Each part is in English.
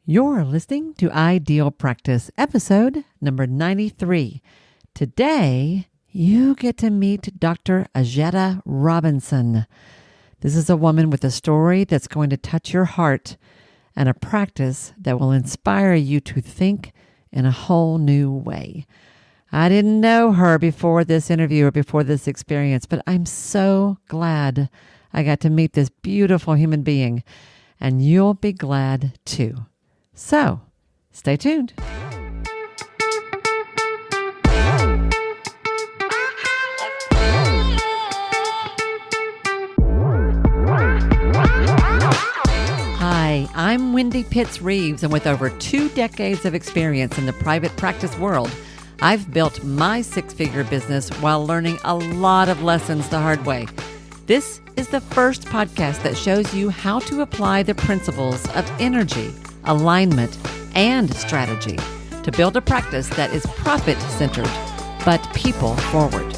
You're listening to Ideal Practice, episode number 93. Today, you get to meet Dr. Ajita Robinson. This is a woman with a story that's going to touch your heart and a practice that will inspire you to think in a whole new way. I didn't know her before this interview or before this experience, but I'm so glad I got to meet this beautiful human being, and you'll be glad too. So, stay tuned. Hi, I'm Wendy Pitts-Reeves, and with over 2 decades of experience in the private practice world, I've built my 6-figure business while learning a lot of lessons the hard way. This is the first podcast that shows you how to apply the principles of energy, alignment, and strategy to build a practice that is profit-centered, but people-forward.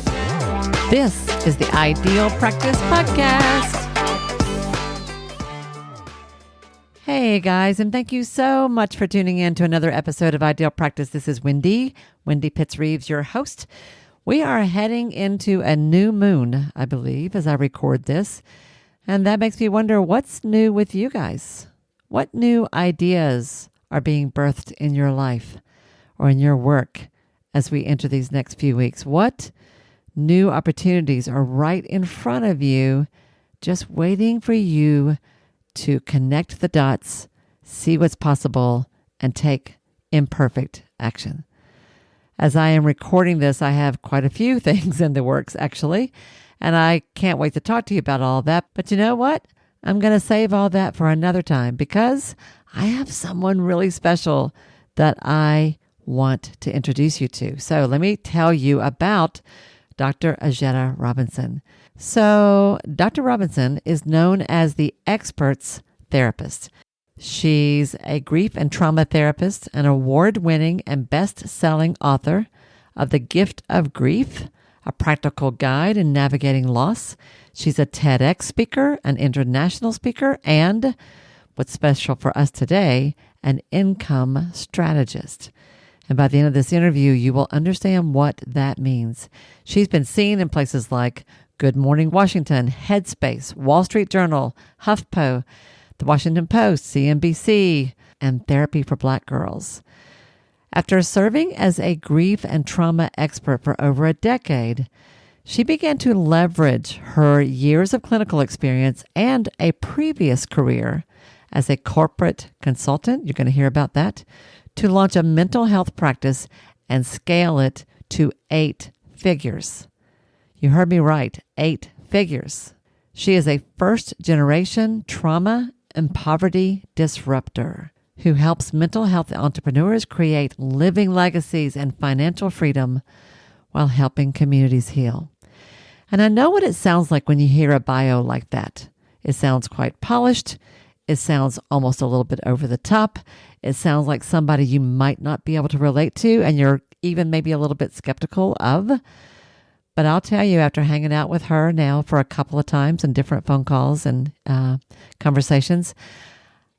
This is the Ideal Practice Podcast. Hey guys, and thank you so much for tuning in to another episode of Ideal Practice. This is Wendy Pitts-Reeves, your host. We are heading into a new moon, I believe, as I record this, and that makes me wonder, what's new with you guys? What new ideas are being birthed in your life or in your work as we enter these next few weeks? What new opportunities are right in front of you, just waiting for you to connect the dots, see what's possible, and take imperfect action? As I am recording this, I have quite a few things in the works, actually, and I can't wait to talk to you about all that. But you know what? I'm going to save all that for another time because I have someone really special that I want to introduce you to. So let me tell you about Dr. Ajita Robinson. So Dr. Robinson is known as the expert's therapist. She's a grief and trauma therapist, an award-winning and best-selling author of The Gift of Grief, a practical guide in navigating loss. She's a TEDx speaker, an international speaker, and what's special for us today, an income strategist. And by the end of this interview, you will understand what that means. She's been seen in places like Good Morning Washington, Headspace, Wall Street Journal, HuffPo, The Washington Post, CNBC, and Therapy for Black Girls. After serving as a grief and trauma expert for over a decade, she began to leverage her years of clinical experience and a previous career as a corporate consultant, you're going to hear about that, to launch a mental health practice and scale it to 8 figures. You heard me right, 8 figures. She is a first-generation trauma and poverty disruptor who helps mental health entrepreneurs create living legacies and financial freedom while helping communities heal. And I know what it sounds like when you hear a bio like that. It sounds quite polished. It sounds almost a little bit over the top. It sounds like somebody you might not be able to relate to, and you're even maybe a little bit skeptical of. But I'll tell you, after hanging out with her now for a couple of times in different phone calls and conversations,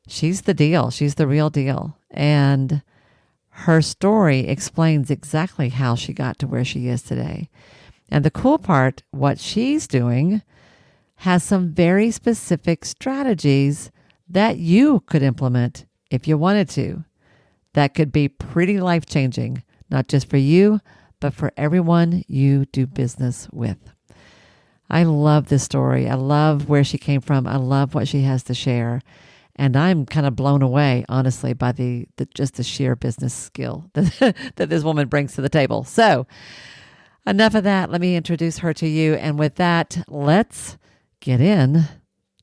she's the deal. She's the real deal. And her story explains exactly how she got to where she is today. And the cool part, what she's doing has some very specific strategies that you could implement if you wanted to. That could be pretty life-changing, not just for you, but for everyone you do business with. I love this story. I love where she came from. I love what she has to share. And I'm kind of blown away, honestly, by the sheer business skill that this woman brings to the table. So enough of that. Let me introduce her to you. And with that, let's get in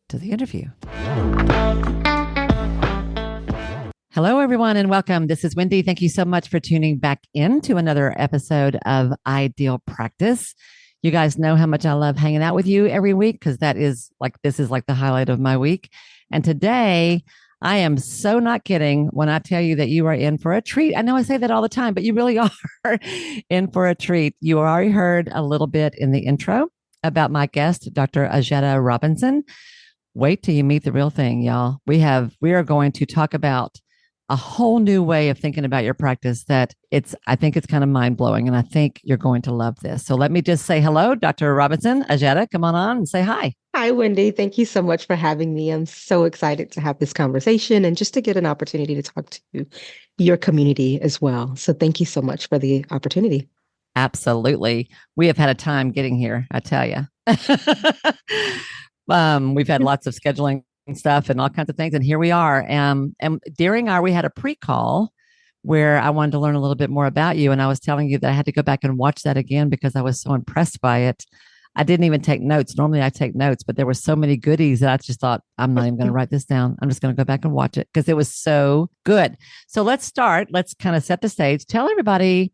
to the interview. Hello, everyone, and welcome. This is Wendy. Thank you so much for tuning back in to another episode of Ideal Practice. You guys know how much I love hanging out with you every week because this is like the highlight of my week. And today, I am so not kidding when I tell you that you are in for a treat. I know I say that all the time, but you really are in for a treat. You already heard a little bit in the intro about my guest, Dr. Ajita Robinson. Wait till you meet the real thing, y'all. We are going to talk about a whole new way of thinking about your practice that I think it's kind of mind blowing. And I think you're going to love this. So let me just say hello, Dr. Robinson. Ajita, come on and say hi. Hi, Wendy. Thank you so much for having me. I'm so excited to have this conversation and just to get an opportunity to talk to your community as well. So thank you so much for the opportunity. Absolutely. We have had a time getting here, I tell you. We've had lots of scheduling stuff and all kinds of things. And here we are. And we had a pre-call where I wanted to learn a little bit more about you. And I was telling you that I had to go back and watch that again because I was so impressed by it. I didn't even take notes. Normally I take notes, but there were so many goodies that I just thought, I'm not even going to write this down. I'm just going to go back and watch it because it was so good. So let's start. Let's kind of set the stage. Tell everybody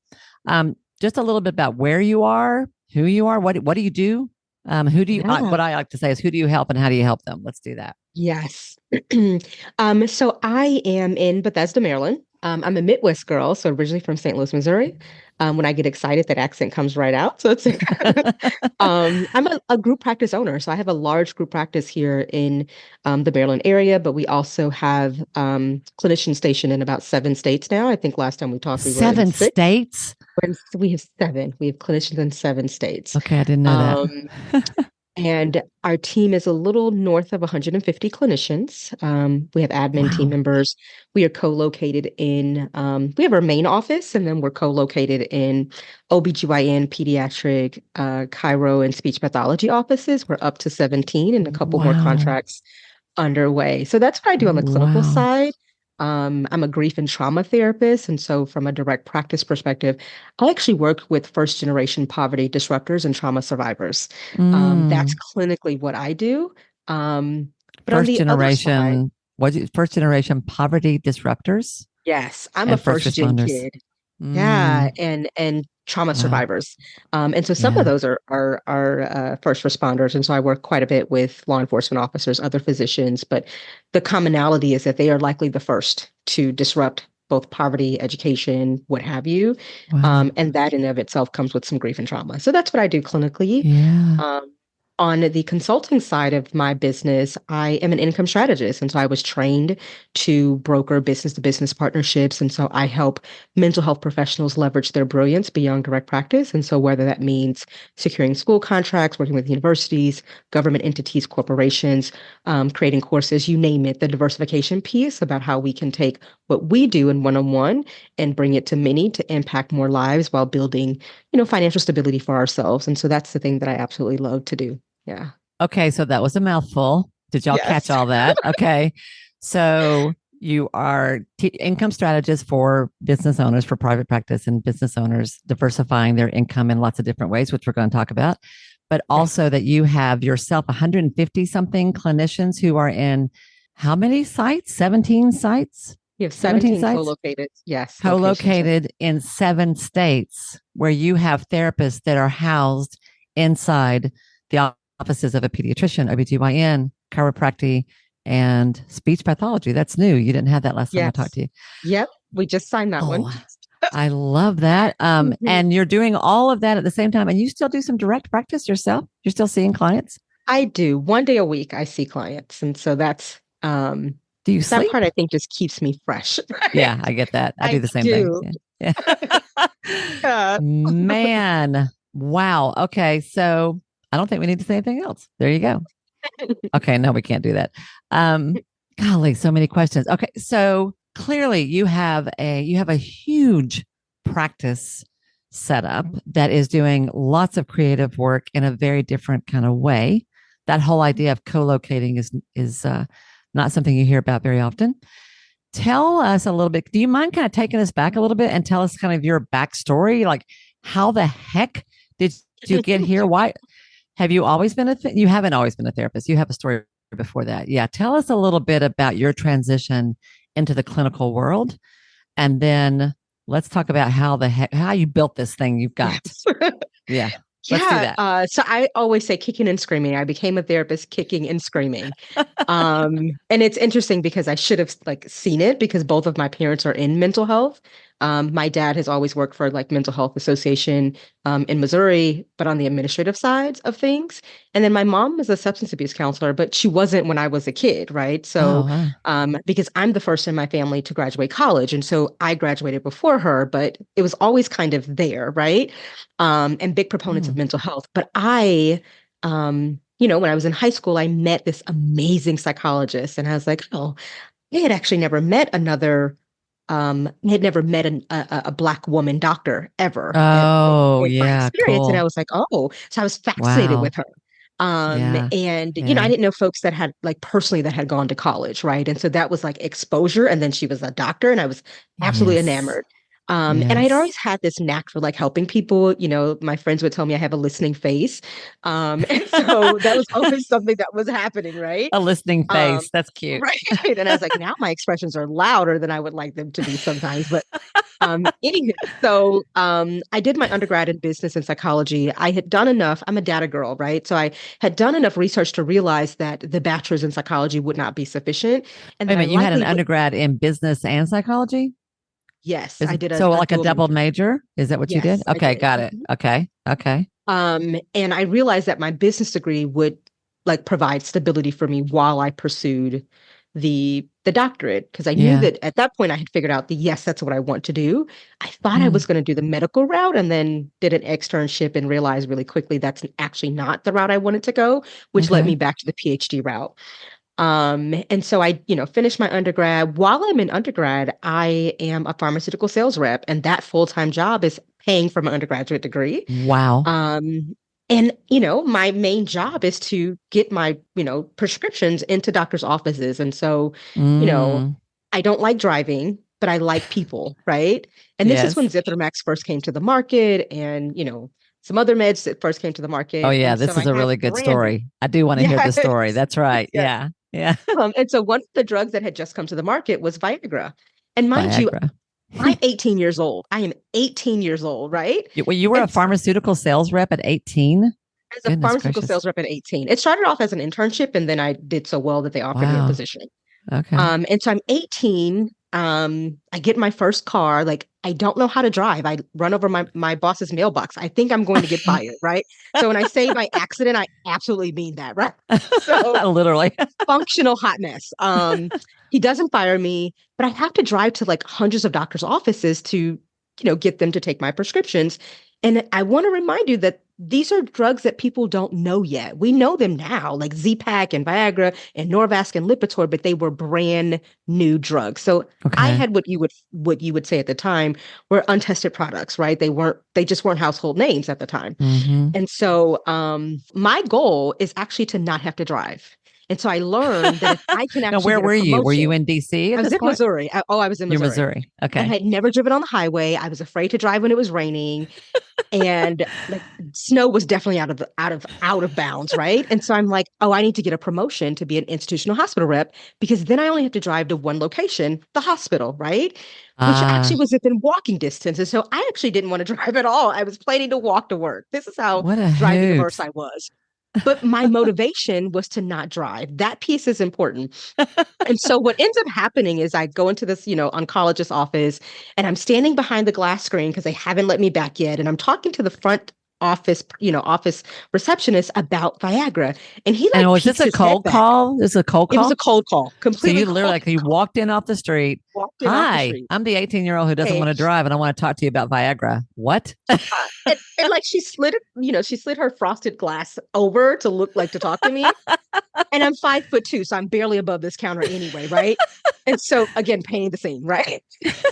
just a little bit about where you are, who you are, what do you do? Who do you, Yeah. what I like to say is who do you help and how do you help them? Let's do that. Yes. So I am in Bethesda, Maryland. I'm a Midwest girl, so originally from St. Louis, Missouri. When I get excited, that accent comes right out. So it's I'm a group practice owner. So I have a large group practice here in the Maryland area, but we also have clinicians stationed in about 7 states now. I think last time we talked, we were in Seven 6. states. We have 7. We have clinicians in 7 states. Okay, I didn't know that. Um, and our team is a little north of 150 clinicians. We have admin team Wow. members. We are co-located we have our main office, and then we're co-located in OBGYN, pediatric, chiro, and speech pathology offices. We're up to 17 and a couple more Wow. contracts underway. So that's what I do on the clinical Wow. side. I'm a grief and trauma therapist. And so, from a direct practice perspective, I actually work with first generation poverty disruptors and trauma survivors. That's Mm. clinically what I do. Um, but on First the other side, generation, first generation poverty disruptors yes, I'm a and first first gen responders? kid. Yeah, Mm. and trauma Wow. survivors. And so some of Yeah. those are first responders, and so I work quite a bit with law enforcement officers, other physicians, but the commonality is that they are likely the first to disrupt both poverty, education, what have you. Wow. And that in and of itself comes with some grief and trauma. So that's what I do clinically. Yeah. Um, on the consulting side of my business, I am an income strategist. And so I was trained to broker business to business partnerships. And so I help mental health professionals leverage their brilliance beyond direct practice. And so whether that means securing school contracts, working with universities, government entities, corporations, creating courses, you name it, the diversification piece about how we can take what we do in one-on-one and bring it to many to impact more lives while building, financial stability for ourselves. And so that's the thing that I absolutely love to do. Yeah. Okay, so that was a mouthful. Did y'all catch Yes. all that? Okay. So you are income strategist for business owners, for private practice and business owners diversifying their income in lots of different ways, which we're going to talk about. But Yes. also that you have yourself 150 something clinicians who are in how many sites? 17 sites? You have 17 17 sites? co-located, yes, locations. Yes. Co-located in 7 states where you have therapists that are housed inside the offices of a pediatrician, OBGYN, chiropractic, and speech pathology. That's new. You didn't have that last time I talked Yes. to you. Yep. We just signed that one. Oh, I love that. Mhm. And you're doing all of that at the same time, and you still do some direct practice yourself. You're still seeing clients. I do. One day a week, I see clients. And so Do you that sleep? part I think just keeps me fresh. Yeah, I get that. I do I the same thing. do. Yeah. Yeah. Yeah. Man, wow. Okay, so I don't think we need to say anything else. There you go. Okay, no, we can't do that. Um, Golly, so many questions. Okay, so clearly you have a huge practice setup that is doing lots of creative work in a very different kind of way. That whole idea of co-locating is not something you hear about very often. Tell us a little bit. Do you mind kind of taking us back a little bit and tell us kind of your backstory? Like, how the heck did you get here? Why have you always been you haven't always been a therapist? You have a story before that. Yeah. Tell us a little bit about your transition into the clinical world. And then let's talk about how you built this thing you've got. Yes. Yeah. Let's do Yeah. that. So I always say kicking and screaming. I became a therapist kicking and screaming. And it's interesting because I should have like seen it because both of my parents are in mental health. My dad has always worked for like Mental Health Association in Missouri, but on the administrative sides of things. And then my mom was a substance abuse counselor, but she wasn't when I was a kid, right? Oh, So, wow. because I'm the first in my family to graduate college, and so I graduated before her, but it was always kind of there, right? And big proponents of Mm. mental health. But when I was in high school, I met this amazing psychologist, and I was like, oh, I had actually never met another I had never met a Black woman doctor ever Oh, in my yeah. experience. And I Cool. was like, oh, so I was fascinated Wow. with her. Yeah. And I Yeah. didn't know folks that had like personally that had gone to college, right? And so that was like exposure. And then she was a doctor, and I was absolutely Yes. enamored. And I'd always Yes. had this knack for like helping people. My friends would tell me I have a listening face. And so that was always something that was happening, right? A listening Um, face. That's cute. right. And I was like, now my expressions are louder than I would like them to be sometimes. But anywho, so I did my undergrad in business and psychology. I had done enough. I'm a data girl, right? So I had done enough research to realize that the bachelor's in psychology would not be sufficient, and Wait a that I minute. You had an likely would. undergrad in business and psychology? Yes, Is I did so a like a dual double major. major? Is that what you did? Yes, I Okay, did. got it. Okay. Okay. And I realized that my business degree would like provide stability for me while I pursued the doctorate, because I knew Yeah. that at that point I had figured out that yes, that's what I want to do. I thought I Mm. was going to do the medical route, and then did an externship and realized really quickly that's actually not the route I wanted to go, which led Okay. me back to the PhD route. And so I, finished my undergrad. While I'm in undergrad, I am a pharmaceutical sales rep, and that full-time job is paying for my undergraduate degree. Wow. And my main job is to get my, prescriptions into doctors' offices. And so, you know, Mm. I don't like driving, but I like people, right? And this is when Yes. Zithromax first came to the market, and, some other meds that first came to the Oh, market. yeah. And so This is I a have really good branded. story. I do want to hear Yes. the story. That's right. Yes. Yeah. Yeah. And so one of the drugs that had just come to the market was Viagra. And mind you, Viagra. I'm 18 years old. I am 18 years old, right? Well, you were a And so pharmaceutical sales rep at 18? as a Goodness pharmaceutical gracious. sales rep at 18. It started off as an internship, and then I did so well that they offered me a Wow. position. Okay. And so I'm 18. I get my first car. Like, I don't know how to drive. I run over my boss's mailbox. I think I'm going to get fired, right? So when I say by accident, I absolutely mean that, right? So Literally. functional hot mess. He doesn't fire me, but I have to drive to like hundreds of doctors' offices to, get them to take my prescriptions. And I want to remind you that these are drugs that people don't know yet. We know them now, like Z-Pak and Viagra and Norvasc and Lipitor, but they were brand new drugs. So I Okay. had what you would say at the time were untested products, right? They just weren't household names at the time. Mm-hmm. And so my goal is actually to not have to drive. And so I learned that if I can Now, actually where get a were you? Were you promotion. in DC I at was this in point? Missouri. I was in You're Missouri. Missouri. And I Okay. had never driven on the highway. I was afraid to drive when it was raining, and like snow was definitely out of bounds, right? And so I'm like, oh, I need to get a promotion to be an institutional hospital rep, because then I only have to drive to one location, the hospital, right? Which actually Ah, was within walking distance. And so I actually didn't want to drive at all. I was planning to walk to work. This is how what a driving averse hoot. I was. But my motivation was to not drive. That piece is important. And so what ends up happening is I go into this, oncologist office, and I'm standing behind the glass screen because they haven't let me back yet. And I'm talking to the front office receptionist about Viagra. And he And like was this peeks a his head cold back. call? This is a cold It was a call? cold call, So completely you literally cold. like you walked in off the street. Walked in off the Hi, street. I'm the 18-year-old who doesn't Hey, want to drive and I want to talk to you about Viagra. What? and like she slid her frosted glass over to look like to talk to me. And I'm 5'2", so I'm barely above this counter anyway, right? And so again, painting the scene, right?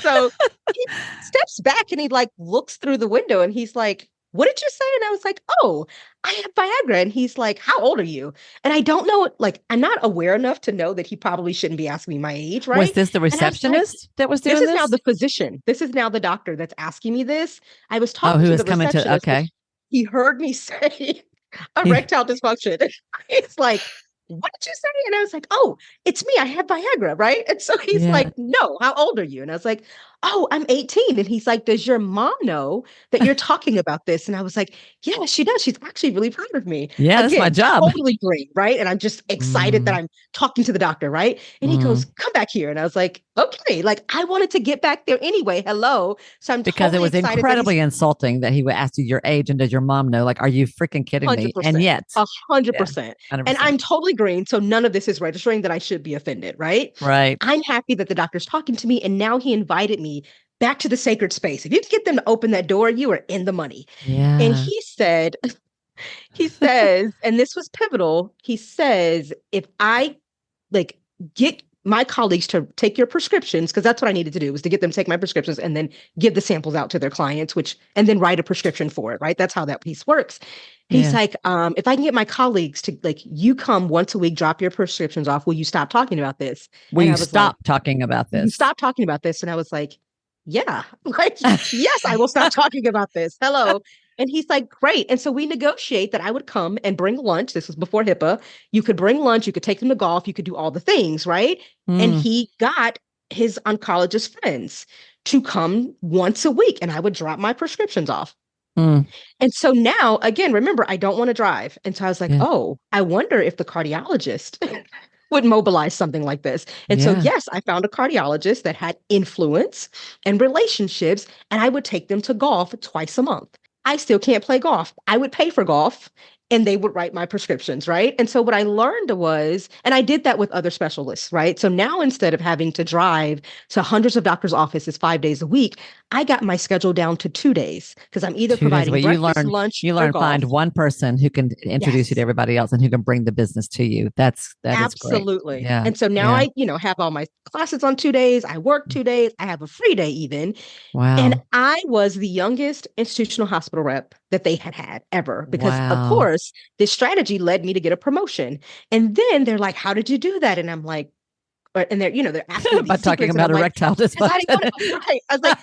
So he steps back and he like looks through the window, and he's like, "What did you say?" And I was like, "Oh, I have Viagra." And he's like, "How old are you?" And I don't know, like, I'm not aware enough to know that he probably shouldn't be asking me my age, Was right? this the And I was like, receptionist that was this doing is now this? the physician. This is now the doctor that's asking me this. I was Oh, talking who to is the coming to receptionist, but okay. he heard me say He, erectile dysfunction. He's like, "What did you say?" And I was like, "Oh, it's me. I have Viagra, right?" And so he's yeah. like, "No, how old are you?" And I was like, "Oh, I'm 18." And he's like, "Does your mom know that you're talking about this?" And I was like, "Yeah, she does. She's actually really proud of me." Yeah, that's my Again, job. totally green, right? And I'm just excited that Mm, I'm talking to the doctor, right? And he goes, mm. "Come back here." And I was like, okay, like I wanted to get back there anyway. Hello. So I'm Because it totally was excited that he's incredibly insulting that he would ask you your age and does your mom know? Like, are you freaking kidding me? And 100%, yet, yeah, 100%. And 100%. I'm totally green. So none of this is registering that I should be offended, right? Right. I'm happy that the doctor's talking to me. And now he invited me back to the sacred space. If you can get them to open that door, you are in the money. And Yeah. he said, he says, and this was pivotal. He says, if I like get my colleagues to take your prescriptions, because that's what I needed to do was to get them to take my prescriptions and then give the samples out to their clients, which and then write a prescription for it, right? That's how that piece works. He's Yeah. like, if I can get my colleagues to like, you come once a week, drop your prescriptions off. Will you stop talking about this? Will And you I was like, stop talking about you this? stop talking about this. And I was like, yeah, like, yes, I will stop talking about this. Hello. And he's like, great. And so we negotiate that I would come and bring lunch. This was before HIPAA. You could bring lunch, you could take them to golf, you could do all the things, right? And Mm, he got his oncologist friends to come once a week and I would drop my prescriptions off. mm, And so now, again, remember, I don't want to drive. And so I was like, yeah. oh, I wonder if the cardiologist would mobilize something like this. And so, Yeah. yes, I found a cardiologist that had influence and relationships, and I would take them to golf twice a month. I still can't play golf. I would pay for golf and they would write my prescriptions, right? And so what I learned was, and I did that with other specialists, right? So now instead of having to drive to hundreds of doctors' offices 5 days a week, I got my schedule down to 2 days because I'm either 2 days providing away. breakfast, lunch, You or learn, golf. find one person who can introduce you to Yes. everybody else and who can bring the business to you. That is great. Absolutely. Yeah. And so now Yeah. I, have all my classes on 2 days. I work 2 days. I have a free day even. And Wow. I was the youngest institutional hospital rep that they had had ever, because of Wow. course, this strategy led me to get a promotion. And then they're like, how did you do that? And I'm like, and they're asking me By these talking secrets. And about I'm like, erectile because I didn't want dysfunction. to, right. I was like,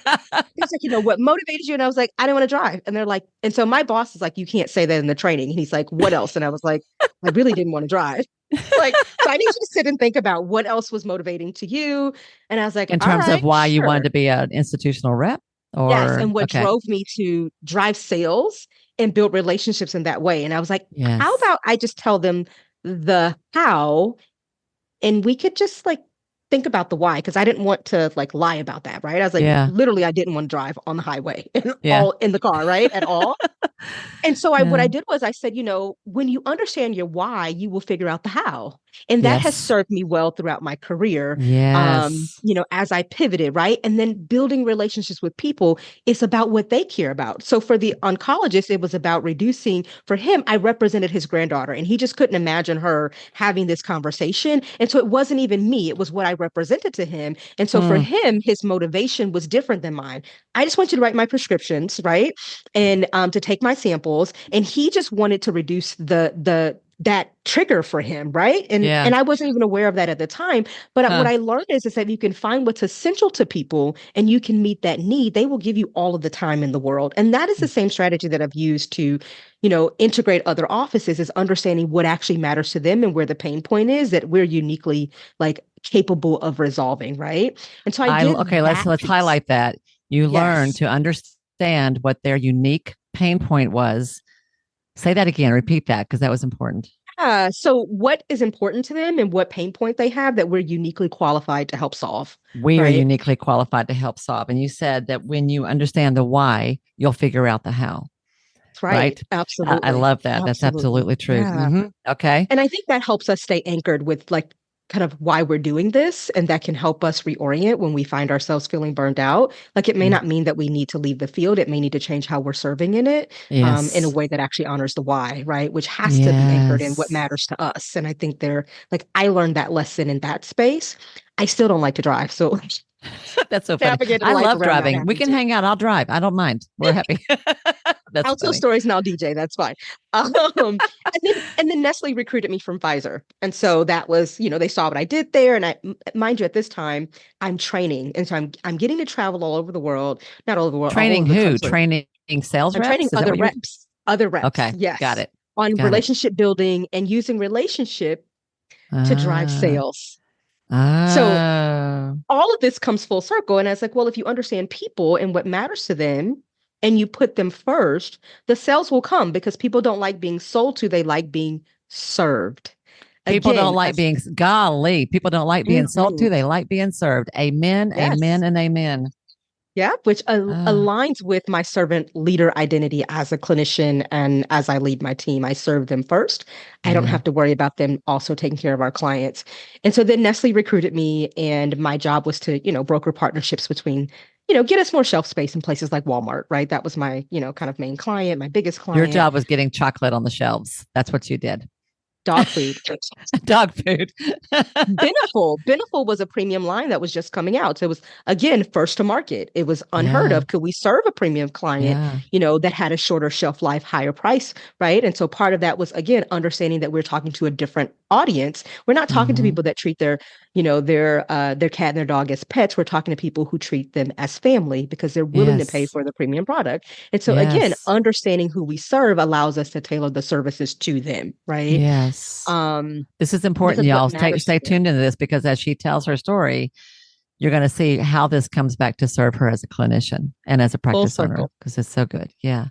it's like, what motivated you? And I was like, I didn't want to drive. And they're like, and so my boss is like, you can't say that in the training. And he's like, what else? And I was like, I really didn't want to drive. Like, so I need you to sit and think about what else was motivating to you. And I was like, In all terms of right, why you wanted sure. to be an institutional rep, Yes. or And what okay. drove me to drive sales and build relationships in that way. And I was like, how Yes. about I just tell them the how and we could just like think about the why, because I didn't want to like lie about that, right? I was like, Yeah. literally, I didn't want to drive on the highway Yeah. all in the car, right? At all. And so what Yeah. I did was I said, when you understand your why, you will figure out the how. And that has Yes. served me well throughout my career. Yes. As I pivoted, right? And then building relationships with people is about what they care about. So for the oncologist, it was about reducing, for him, I represented his granddaughter and he just couldn't imagine her having this conversation. And so it wasn't even me, it was what I represented to him. And so for Mm, him, his motivation was different than mine. I just want you to write my prescriptions, right? And to take my samples. And he just wanted to reduce the that trigger for him, right? yeah. And I wasn't even aware of that at the time. But what Huh. I learned is that you can find what's essential to people and you can meet that need. They will give you all of the time in the world. And that is the same strategy that I've used to, integrate other offices, is understanding what actually matters to them and where the pain point is that we're uniquely like capable of resolving, right? And so I I did okay, that let's piece. highlight that. You learn Yes. to understand what their unique pain point was. Say that again, repeat that because that was important. So what is important to them and what pain point they have that we're uniquely qualified to help solve, We are right? uniquely qualified to help solve. And you said that when you understand the why, you'll figure out the how, That's right. right? I Absolutely. love that. That's Absolutely. absolutely true. Yeah. Okay. And I think that helps us stay anchored with like kind of why we're doing this. And that can help us reorient when we find ourselves feeling burned out. Like it may Yeah. not mean that we need to leave the field. It may need to change how we're serving in it in a Yes. way that actually honors the why, right? Which has to be anchored in what Yes. matters to us. And I think I learned that lesson in that space. I still don't like to drive. So That's so funny. navigating I life love around not driving. We having can to. hang out. I'll drive. I don't mind. We're happy. That's I'll tell funny. stories and I'll DJ. That's fine. And then Nestle recruited me from Pfizer, and so that was, they saw what I did there. And mind you, at this time, I'm training, and so I'm getting to travel all over the world, not all over the world, all Training over the who? country. Training sales I'm training reps? Is that what you were? other reps, Okay. Got yes, it. on Got it. relationship building and using relationship to drive Ah. sales. So Ah. all of this comes full circle. And I was like, well, if you understand people and what matters to them and you put them first, the sales will come because people don't like being sold to, they like being served. People don't Again, like being, golly, people don't like being sold to. mhm, They like being served. Amen, yes. amen, and amen. Yeah, which Ah, aligns with my servant leader identity as a clinician and as I lead my team. I serve them first. I don't yeah. have to worry about them also taking care of our clients. And so then Nestle recruited me, and my job was to, broker partnerships between, get us more shelf space in places like Walmart, right? That was my, kind of main client, my biggest Your client. job was getting chocolate on the shelves. That's what you did. Dog food. Dog food. Beneful was a premium line that was just coming out. So it was, again, first to market. It was unheard Yeah, of. Could we serve a premium client, yeah. that had a shorter shelf life, higher price, right? And so part of that was, again, understanding that we're talking to a different audience. We're not talking to Hmm. people that treat their cat and their dog as pets. We're talking to people who treat them as family because they're willing to pay Yes, for the premium product. And so again, yes, understanding who we serve allows us to tailor the services to them, right? yes. Um, This is important, because what y'all. matters to Stay them. tuned into this because as she tells her story, you're going to see how this comes back to serve her as a clinician and as a Full practice owner circle. because it's so good. Yeah,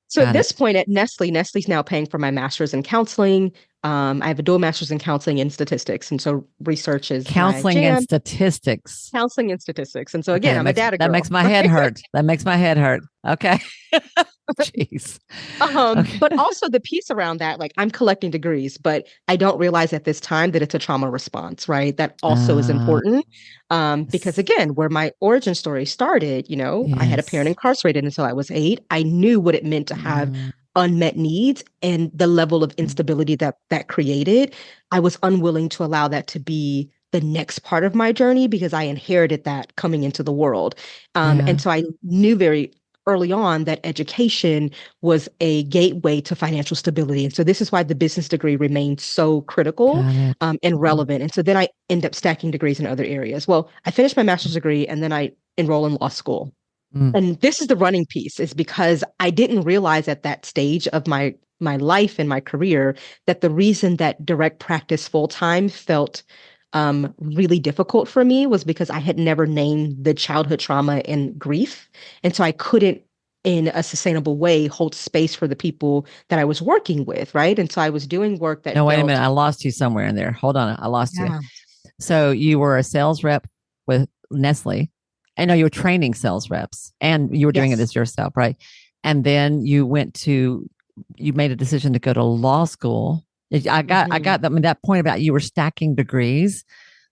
So at got this it. point at Nestle's now paying for my master's in counseling. I have a dual master's in counseling and statistics, and so research is my Counseling and jam. statistics. Counseling and statistics, and so Okay, again, I'm a data that girl. makes my head hurt. That makes my head hurt. Okay. Jeez. But Okay. also the piece around that, like I'm collecting degrees, but I don't realize at this time that it's a trauma response, right? That also is Uh, important. Because again, where my origin story started, I had a parent yes. incarcerated until I was 8. I knew what it meant to have Mm, unmet needs and the level of instability that created. I was unwilling to allow that to be the next part of my journey because I inherited that coming into the world. And yeah, so I knew very early on that education was a gateway to financial stability. And so this is why the business degree remains so critical got it. and Mm, relevant. And so then I end up stacking degrees in other areas. Well, I finished my master's degree and then I enroll in law school. mm, And this is the running piece, is because I didn't realize at that stage of my life and my career that the reason that direct practice full time felt really difficult for me was because I had never named the childhood trauma and grief. And so I couldn't, in a sustainable way, hold space for the people that I was working with. Right. And so I was doing work that No, wait a felt, minute. I lost you somewhere in there. Hold on. I lost you. yeah. So you were a sales rep with Nestle. I know you were training sales reps and you were doing it Yes. as yourself, right? And then you made a decision to go to law school. I Hmm. got that, I mean, that point about you were stacking degrees.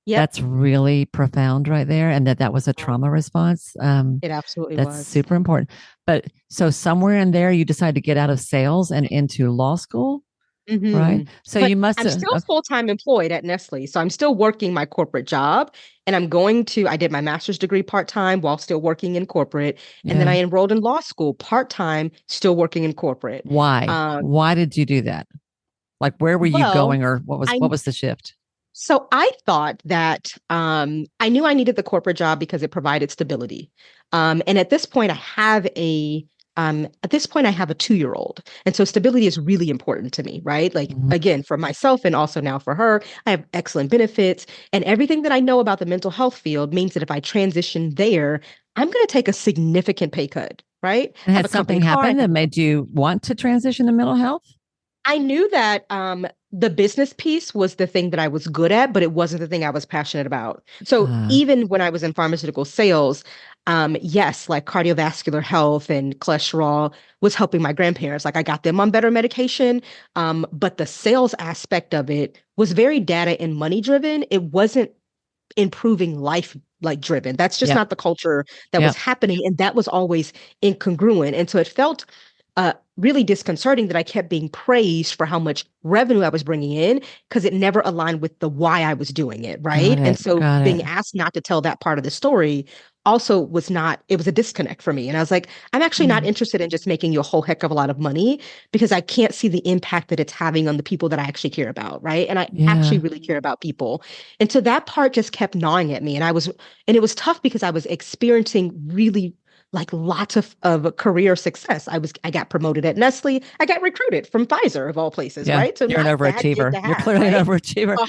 Yep. That's really profound right there. And that was a trauma response. It absolutely That's was. super important. But so somewhere in there, you decided to get out of sales and into law school, Hmm. right? So But you must I'm have, still okay, full-time employed at Nestle. So I'm still working my corporate job. And I did my master's degree part-time while still working in corporate. And then yeah. I enrolled in law school part-time, still working in corporate. Why? Um, Why did you do that? Like, where were you well, going, or I what was the shift? So I thought that I knew I needed the corporate job because it provided stability. And at this point I have a 2-year-old. And so stability is really important to me, right? Like Mhm. again, for myself and also now for her, I have excellent benefits. And everything that I know about the mental health field means that if I transition there, I'm going to take a significant pay cut, right? And I have had a company something car, I happened have that made you want to transition to mental health? I knew that the business piece was the thing that I was good at, but it wasn't the thing I was passionate about. So Uh, even when I was in pharmaceutical sales, yes, like cardiovascular health and cholesterol was helping my grandparents. Like I got them on better medication, but the sales aspect of it was very data and money driven. It wasn't improving life like driven. That's just yep, not the culture that was yep, happening. And that was always incongruent. And so it felt really disconcerting that I kept being praised for how much revenue I was bringing in because it never aligned with the why I was doing it. got Right. And it, so got it. being asked not to tell that part of the story also it was a disconnect for me. And I was like, I'm actually not Mm, interested in just making you a whole heck of a lot of money because I can't see the impact that it's having on the people that I actually care about. Right. And I actually yeah, really care about people. And so that part just kept gnawing at me. And it was tough because I was experiencing really like lots of career success. I got promoted at Nestle. I got recruited from Pfizer of all places, yeah. right? So You're an not a bad gig overachiever. to You're have, clearly an right? overachiever, Uh,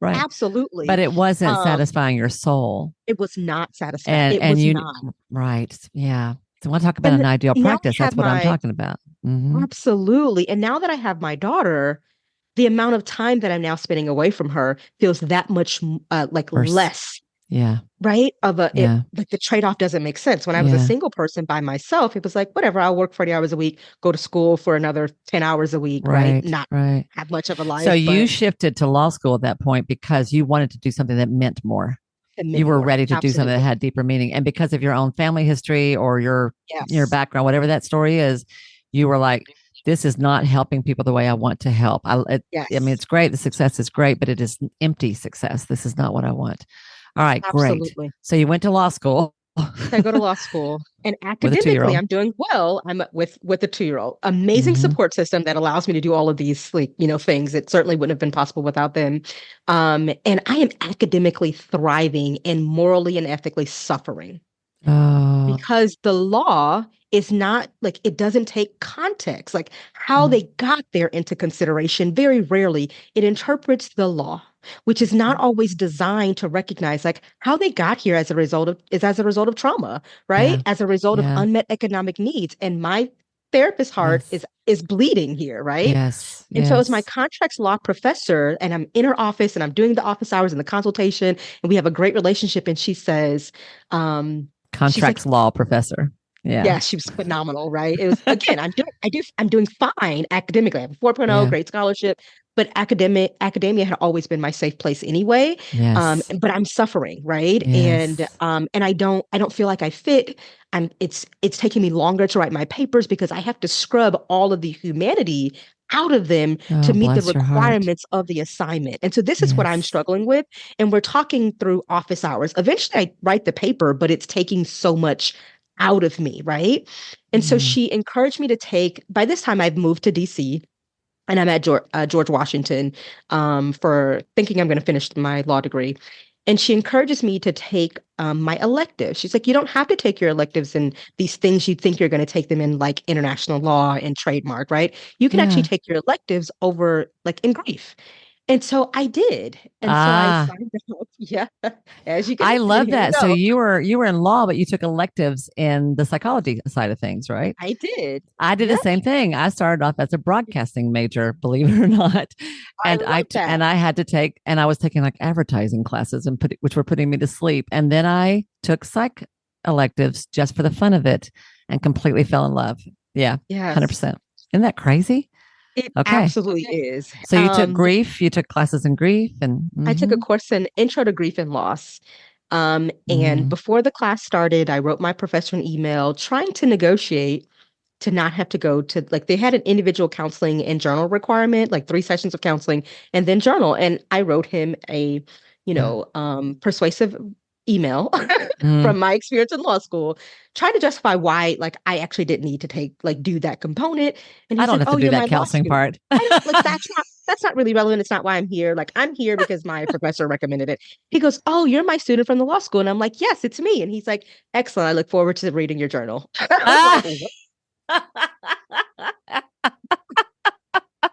right? But Absolutely. it wasn't Um, satisfying your soul, it was not satisfying. It and was you, not. right? Yeah. So I want to talk about And an ideal now practice. I have That's what I'm my talking about. Hmm. absolutely. And now that I have my daughter, the amount of time that I'm now spending away from her feels that much like Worse. less, Yeah. right? Yeah. Like the trade-off doesn't make sense. When I was a Yeah. single person by myself, it was like, whatever, I'll work 40 hours a week, go to school for another 10 hours a week, right? Right. Not Right. have much of a So life, you but shifted to law school at that point because you wanted to do something that meant more. it You meant were more. ready to do something that Absolutely. had deeper meaning. And because of your own family history or your Yes. background, whatever that story is, you were like, this is not helping people the way I want to help. I mean, Yes. it's great. The success is great, but it is empty success. This is not what I want. All right, great. Absolutely. So you went to law school I go to law school, and with a academically, 2-year-old. I'm doing well. I'm with a 2-year-old. Amazing Mm-hmm. support system that allows me to do all of these like things. It certainly wouldn't have been possible without them. And I am academically thriving and morally and ethically suffering Oh, because the law is not like it doesn't take context, like how they got there into consideration. Very rarely it interprets the law, which is not always designed to recognize like how they got here as a result of trauma, yeah. right? As a result of Yeah. unmet economic needs. And my therapist heart Yes. is bleeding here, right? Yes. And so as my Yes. contracts law professor, and I'm in her office and I'm doing the office hours and the consultation, and we have a great relationship, and she says, she's like, Contracts law professor. Yeah. yeah, she was phenomenal, right? It was again, I'm doing fine academically. I have a 4.0, Yeah. great scholarship, but academia had always been my safe place anyway. Yes. But I'm suffering, right? Yes. And I don't feel like I fit. It's taking me longer to write my papers because I have to scrub all of the humanity out of them to Oh, meet the bless your heart. requirements of the assignment. And so this is what I'm Yes. struggling with. And we're talking through office hours. Eventually I write the paper, but it's taking so much out of me, right? And so Mm. she encouraged me to take, by this time I've moved to DC and I'm at George Washington for thinking I'm going to finish my law degree. And she encourages me to take my electives. She's like, you don't have to take your electives and these things you think you're going to take them in, like international law and trademark, right? You can actually Yeah. take your electives over, like in grief. And so I did. And so I Ah, signed up. Yeah, as you can I imagine, love here we that. So go. you were in law, but you took electives in the psychology side of things, right? I did. I did the Yeah, same thing. I started off as a broadcasting major, believe it or not, I and love that. I had to take and I was taking like advertising classes and which were putting me to sleep. And then I took psych electives just for the fun of it, and completely fell in love. Yeah, 100%. Yes, Isn't that crazy? it Okay, absolutely is. so you took grief. You took classes in grief, and I took a course in Intro to Grief and Loss. And mm, before the class started, I wrote my professor an email trying to negotiate to not have to go to, like, they had an individual counseling and journal requirement, like 3 sessions of counseling and then journal. And I wrote him a, yeah, persuasive email mm, from my experience in law school, trying to justify why, like, I actually didn't need to do that component. And I he's don't like, have to "Oh, do you're that my law counseling student." part. I don't like that's not really relevant. It's not why I'm here. Like, I'm here because my professor recommended it. He goes, "Oh, you're my student from the law school." And I'm like, "Yes, it's me." And he's like, "Excellent. I look forward to reading your journal." I was like, Ah! "What?"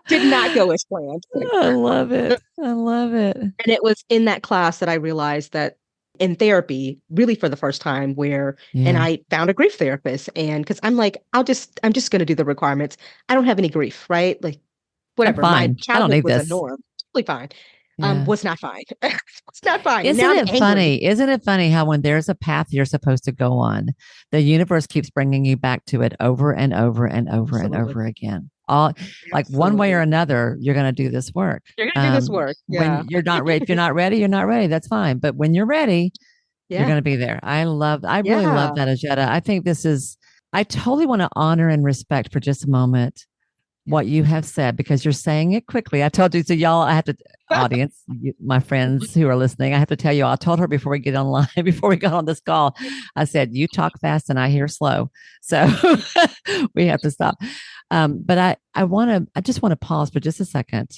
Did not go as planned. I love it. I love it. And it was in that class that I realized that in therapy, really for the first time, and Yeah. I found a grief therapist. And because I'm just going to do the requirements. I don't have any grief, right? Like, I'm whatever. My fine. I don't childhood need was a this. norm, totally fine. Yeah. Was not fine. Was not fine. And now I'm angry. Isn't it funny how when there's a path you're supposed to go on, the universe keeps bringing you back to it over and over and over and Absolutely. over again. All like one way or Absolutely. another, you're going to do this work. You're going to do this work. When Yeah. you're not ready, if you're not ready, you're not ready. That's fine. But when you're ready, you're Yeah. going to be there. I really love Yeah. that, Ajita. I totally want to honor and respect for just a moment what you have said because you're saying it quickly. I told you, so y'all, I have to, audience, my friends who are listening, I have to tell you, I told her before we get online, before we got on this call, I said, you talk fast and I hear slow. So we have to stop. But I just want to pause for just a second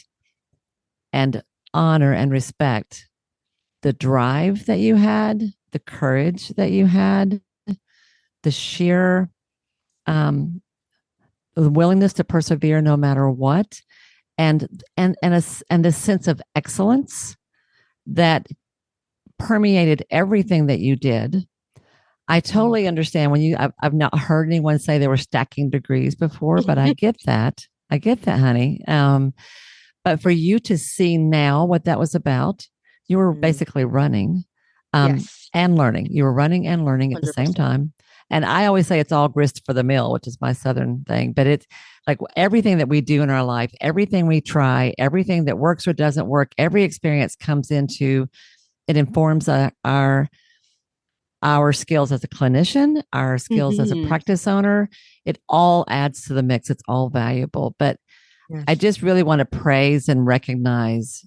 and honor and respect the drive that you had, the courage that you had, the sheer the willingness to persevere no matter what, and the sense of excellence that permeated everything that you did. I totally understand when I've not heard anyone say they were stacking degrees before, but I get that. I get that, honey. But for you to see now what that was about, you were Mm. basically running Yes. and learning. You were running and learning at the same 100%. time. And I always say it's all grist for the mill, which is my Southern thing. But it's like everything that we do in our life, everything we try, everything that works or doesn't work, every experience comes into it, informs our skills as a clinician, our skills as a Hmm. practice owner. It all adds to the mix. It's all valuable. But I Yes. just really want to praise and recognize.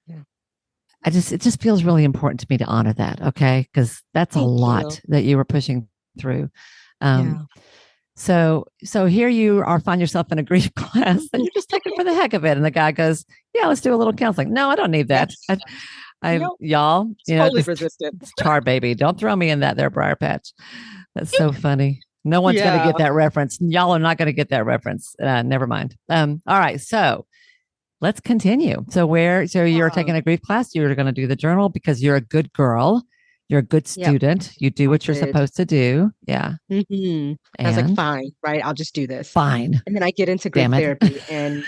Yeah. It just feels really important to me to honor that. Okay. Cause that's a Thank you. lot that you were pushing through. Um, Yeah. so here you are, find yourself in a grief class and you're just taking for the heck of it. And the guy goes, yeah, let's do a little counseling. No, I don't need that. Yes. Nope. Y'all, Totally resistant. this char baby, don't throw me in that there briar patch. That's so funny. No one's going to Yeah. get that reference. Y'all are not going to get that reference. Never mind. All right. So let's continue. So you're taking a grief class. You're going to do the journal because you're a good girl. You're a good Yep. student. You do what you're Did. supposed to do. Yeah. Hmm. I was like, And fine, right? I'll just do this. fine. And then I get into grief Damn it. therapy and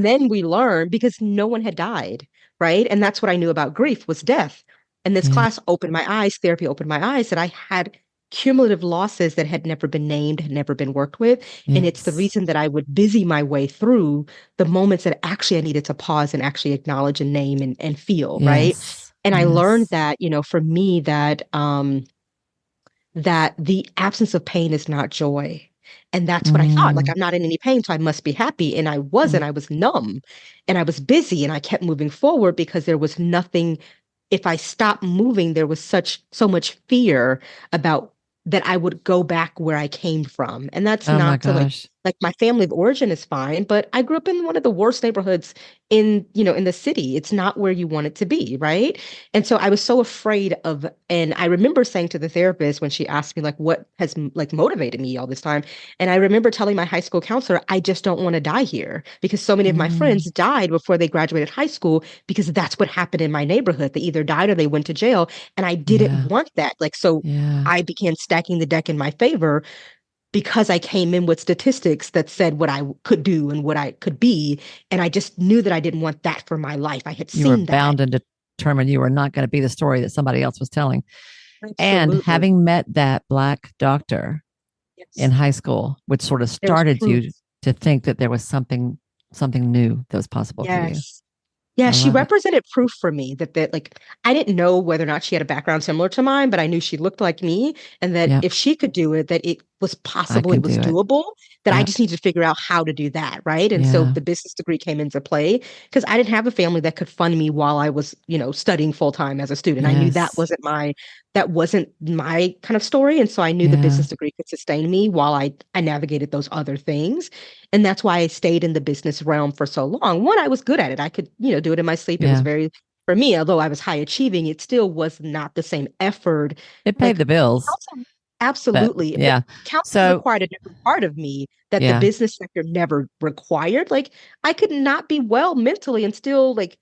then we learn because no one had died, right? And that's what I knew about grief was death. And this Yeah. class opened my eyes, therapy opened my eyes that I had cumulative losses that had never been named, had never been worked with. And it's the Yes. reason that I would busy my way through the moments that actually I needed to pause and actually acknowledge and name and feel, right? Yes. And I learned Yes. that, for me that the absence of pain is not joy. And that's what I thought. Like, Mm, I'm not in any pain, so I must be happy. And I wasn't. mm. I was numb and I was busy and I kept moving forward because there was nothing. If I stopped moving, there was so much fear about that I would go back where I came from. And that's Oh my not to gosh. like my family of origin is fine, but I grew up in one of the worst neighborhoods in the city. It's not where you want it to be, right? And so I was so afraid of, and I remember saying to the therapist when she asked me like what has like motivated me all this time, and I remember telling my high school counselor, I just don't want to die here because so many of my Mm, friends died before they graduated high school because that's what happened in my neighborhood. They either died or they went to jail, and I didn't yeah. want that. Like so Yeah. I began stacking the deck in my favor because I came in with statistics that said what I could do and what I could be. And I just knew that I didn't want that for my life. I had You were seen that. bound and determined you were not going to be the story that somebody else was telling. And Absolutely. having met that black doctor in Yes. high school, which sort of There was started proof. you to think that there was something new that was possible for you. Yes. Yeah, I she love it. represented proof for me that like I didn't know whether or not she had a background similar to mine, but I knew she looked like me and that Yep. if she could do it, that it was I possible, can it was do it. doable, that I Yep. just needed to figure out how to do that, right? And so Yeah. the business degree came into play because I didn't have a family that could fund me while I was, studying full time as a student. I knew Yes. that wasn't my kind of story. And so I knew the Yeah. business degree could sustain me while I navigated those other things. And that's why I stayed in the business realm for so long. One, I was good at it. I could, do it in my sleep. It was Yeah. very, for me, although I was high achieving, it still was not the same effort. It paid Like the bills, counseling, but absolutely. But yeah. counseling So required a different part of me that the yeah, business sector never required. Like I could not be well mentally and still like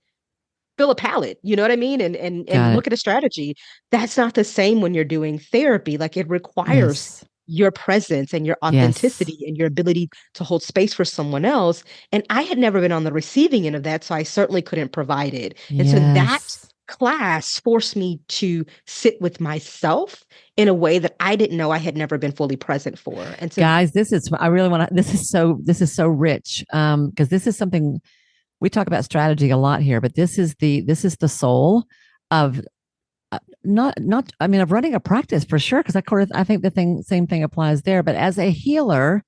fill a palette, you know what I mean? And got look it. at a strategy. That's not the same when you're doing therapy. Like it requires Yes. your presence and your Yes. authenticity and your ability to hold space for someone else. And I had never been on the receiving end of that, so I certainly couldn't provide it. And so that Yes. class forced me to sit with myself in a way that I didn't know I had never been fully present for. And so Guys, I really want to, this is so rich. Because this is something we talk about strategy a lot here, but this is the soul of not I mean of running a practice for sure. Because I think same thing applies there. But as a healer,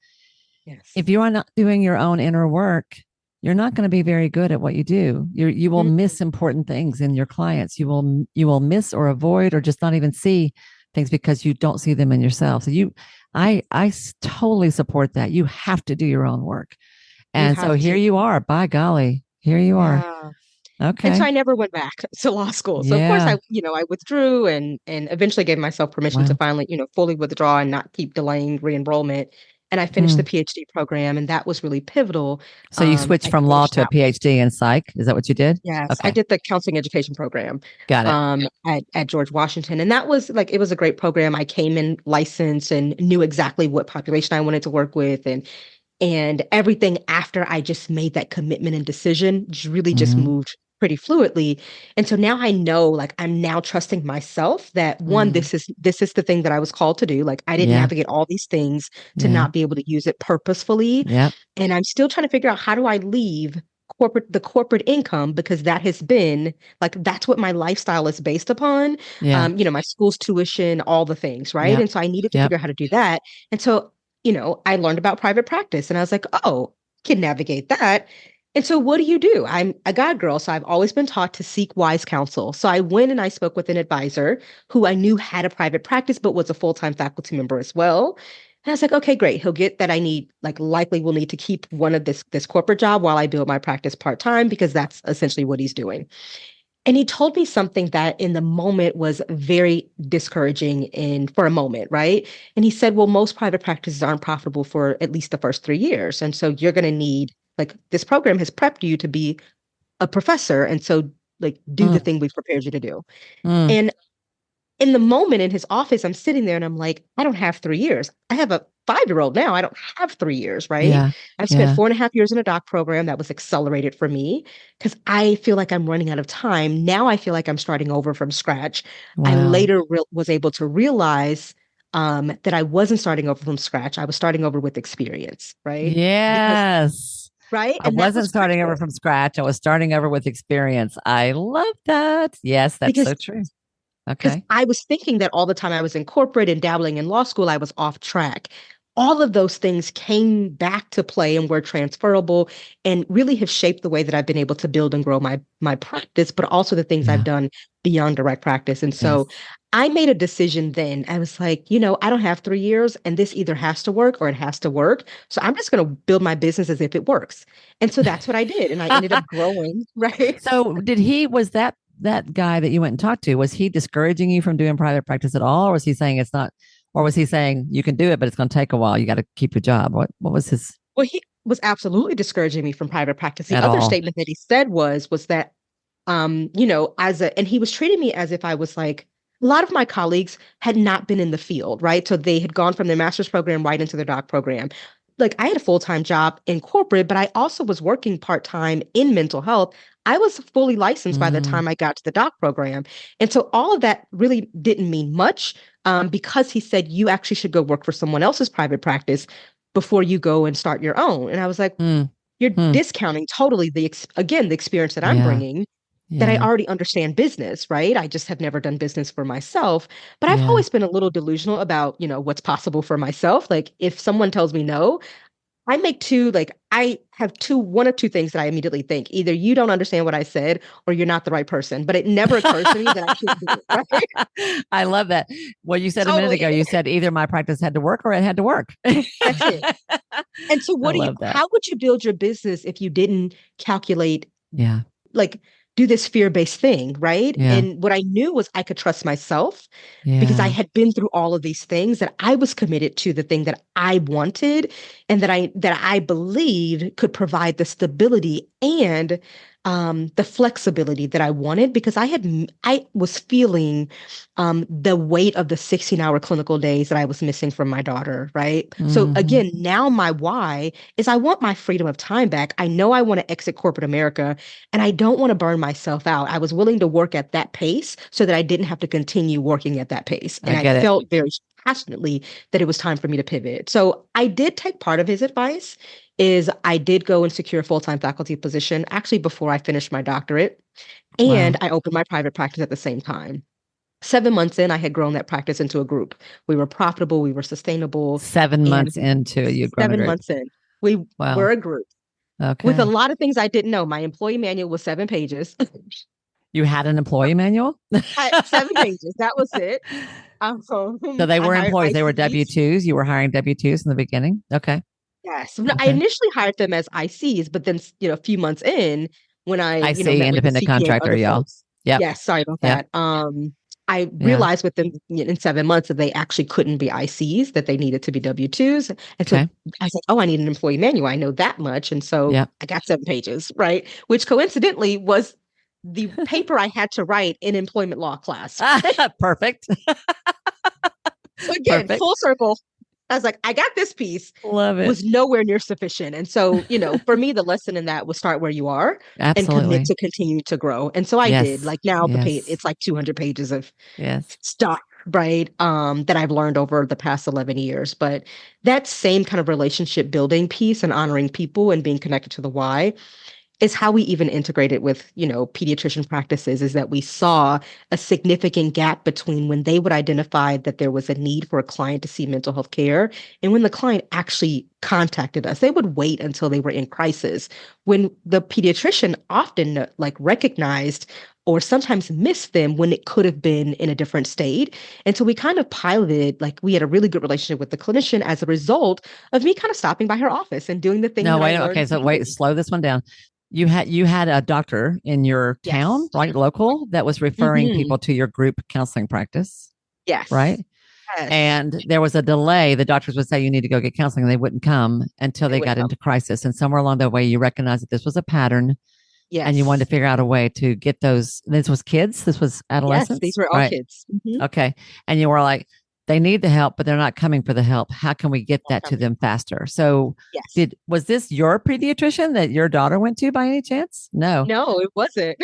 yes. if you are not doing your own inner work, you're not going to be very good at what you do. You will Mm-mm. miss important things in your clients. You will miss or avoid or just not even see things because you don't see them in yourself. So I totally support that. You have to do your own work. You And so have here to. you are. By golly, here you are. Yeah. And so Okay. I never went back to law school. So of course Yeah. I withdrew and eventually gave myself permission to Wow. finally, fully withdraw and not keep delaying re-enrollment. And I finished Hmm. the PhD program, and that was really pivotal. So you switched I from law finished to a that. PhD in psych. Is that what you did? Yes, I Okay. did the counseling education program Got it. at George Washington. And that was like, it was a great program. I came in licensed and knew exactly what population I wanted to work with. And everything after I just made that commitment and decision really just Mm-hmm. moved pretty fluidly. And so now I know, like, I'm now trusting myself that one, Mm. this is the thing that I was called to do. Like, I didn't Yeah. navigate all these things to Yeah. not be able to use it purposefully. Yep. And I'm still trying to figure out, how do I leave the corporate income, because that has been, like, that's what my lifestyle is based upon. Yeah. My school's tuition, all the things, right? Yep. And so I needed to Yep. figure out how to do that. And so, I learned about private practice, and I was like, oh, can navigate that. And so what do you do? I'm a God girl, so I've always been taught to seek wise counsel. So I went and I spoke with an advisor who I knew had a private practice, but was a full-time faculty member as well. And I was like, okay, great. He'll get that I need, like, likely will need to keep one of this corporate job while I build my practice part-time, because that's essentially what he's doing. And he told me something that in the moment was very discouraging for a moment, right? And he said, well, most private practices aren't profitable for at least the first 3 years. And so you're going to need, like, this program has prepped you to be a professor. And so, like, do the Mm. thing we've prepared you to do. Mm. And in the moment in his office, I'm sitting there and I'm like, I don't have 3 years. I have a 5-year-old now. I don't have 3 years, right? Yeah. I've spent Yeah. 4.5 years in a doc program that was accelerated for me because I feel like I'm running out of time. Now I feel like I'm starting over from scratch. I Wow. later was able to realize that I wasn't starting over from scratch. I was starting over with experience, right? Because, Yes. right? I And that wasn't was starting over critical from scratch. I was starting over with experience. I love that. Yes, that's because so true. because Okay. I was thinking that all the time I was in corporate and dabbling in law school, I was off track. All of those things came back to play and were transferable and really have shaped the way that I've been able to build and grow my practice, but also the things I've Yeah. done beyond direct practice. And so Yes. I made a decision then. I was like, I don't have 3 years, and this either has to work or it has to work. So I'm just going to build my business as if it works. And so that's what I did. And I ended up growing, right? So was that guy that you went and talked to, was he discouraging you from doing private practice at all? Or was he saying it's not, or was he saying you can do it, but it's going to take a while. You got to keep your job? What was his Well, he was absolutely discouraging me from private practice. The at other all? statement that he said was that, and he was treating me as if I was like, a lot of my colleagues had not been in the field, right? So they had gone from their master's program right into their doc program. Like, I had a full-time job in corporate, but I also was working part-time in mental health. I was fully licensed by the Mm, time I got to the doc program. And so all of that really didn't mean much, because he said, you actually should go work for someone else's private practice before you go and start your own. And I was like, mm, you're mm. discounting totally the experience that I'm Yeah. bringing, that I Yeah. already understand business, right? I just have never done business for myself. But I've Yeah. always been a little delusional about, what's possible for myself. Like, if someone tells me no, I have one of two things that I immediately think. Either you don't understand what I said or you're not the right person. But it never occurs to me that I can't do it, right? I love that. Well, you said a minute Totally. ago, you said either my practice had to work or it had to work. That's it. And so I love that. how would you build your business if you didn't calculate, Yeah. like, do this fear-based thing, right? Yeah. And what I knew was I could trust myself because I Yeah. had been through all of these things, that I was committed to the thing that I wanted, and that I believed could provide the stability and the flexibility that I wanted, because I was feeling the weight of the 16-hour clinical days that I was missing from my daughter, right? So Hmm. again, now my why is I want my freedom of time back. I know I want to exit corporate America, and I don't want to burn myself out. I was willing to work at that pace so that I didn't have to continue working at that pace. I And I get it. felt very passionately that it was time for me to pivot. So I did take part of his advice. Is I did go and secure a full-time faculty position actually before I finished my doctorate. And Wow. I opened my private practice at the same time. 7 months in, I had grown that practice into a group. We were profitable, we were sustainable, Seven and months into it, you've grown a seven group. months in, we Wow. were a group with a Okay. lot of things I didn't know. My employee manual was 7 pages. You had an employee manual? 7 pages. That was it. So So they I were hired employees. They were W ICs. 2s. You were hiring W 2s in the beginning. Okay. Yes. No, I Okay. initially hired them as ICs, but then, a few months in, when I, I see. met with the Independent CPA and contractor, other y'all. folks. Yep. Yes, sorry about Yep. that. I Yeah. realized with them, in 7 months, that they actually couldn't be ICs, that they needed to be W-2s. And so Okay. I was like, oh, I need an employee manual. I know that much. And so Yep. I got 7 pages, right? Which coincidentally was the paper I had to write in employment law class. Perfect. So again, Perfect. full circle. I was like, I got this piece, Love it. was nowhere near sufficient. And so, for me, the lesson in that was start where you are and commit Absolutely. to continue to grow. And so I did. Yes. Like now the page, Yes. it's like 200 pages of Yes. stuff, right? That I've learned over the past 11 years. But that same kind of relationship building piece and honoring people and being connected to the why is how we even integrate it with, pediatrician practices, is that we saw a significant gap between when they would identify that there was a need for a client to see mental health care and when the client actually contacted us. They would wait until they were in crisis, when the pediatrician often like recognized or sometimes missed them when it could have been in a different state. And so we kind of piloted, like we had a really good relationship with the clinician as a result of me kind of stopping by her office and doing the things No, that I wait. learned Okay. to So wait, do. slow this one down. You had a doctor in your town, Yes. right? Local, that was referring Hmm. people to your group counseling practice, Yes. right? Yes. And there was a delay. The doctors would say you need to go get counseling, and they wouldn't come until They they wouldn't got come. into crisis. And somewhere along the way, you recognized that this was a pattern, and you wanted Yes. to figure out a way to get those. This was kids. This was Yes. These adolescents, were all right? kids. Hmm. Okay. And you were like, they need the help, but they're not coming for the help. How can we get All that to coming. them faster? So, Yes. was this your pediatrician that your daughter went to by any chance? No. No, it wasn't.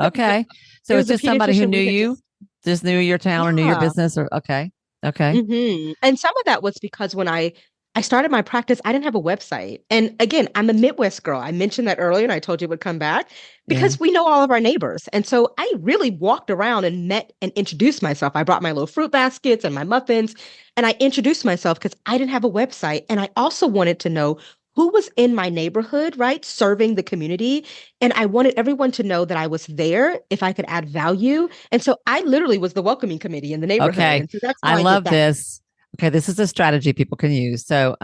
Okay. It So it's was a just somebody who pediatrician knew we had you, just, just knew your town or knew your yeah. business or okay. Okay. And some of that was because when I started my practice, I didn't have a website. And again, I'm a Midwest girl. I mentioned that earlier and I told you it would come back Yeah. because we know all of our neighbors. And so I really walked around and met and introduced myself. I brought my little fruit baskets and my muffins and I introduced myself because I didn't have a website. And I also wanted to know who was in my neighborhood, right? Serving the community. And I wanted everyone to know that I was there if I could add value. And so I literally was the welcoming committee in the neighborhood. Okay. And so that's how I I did love that. this. Okay, this is a strategy people can use. So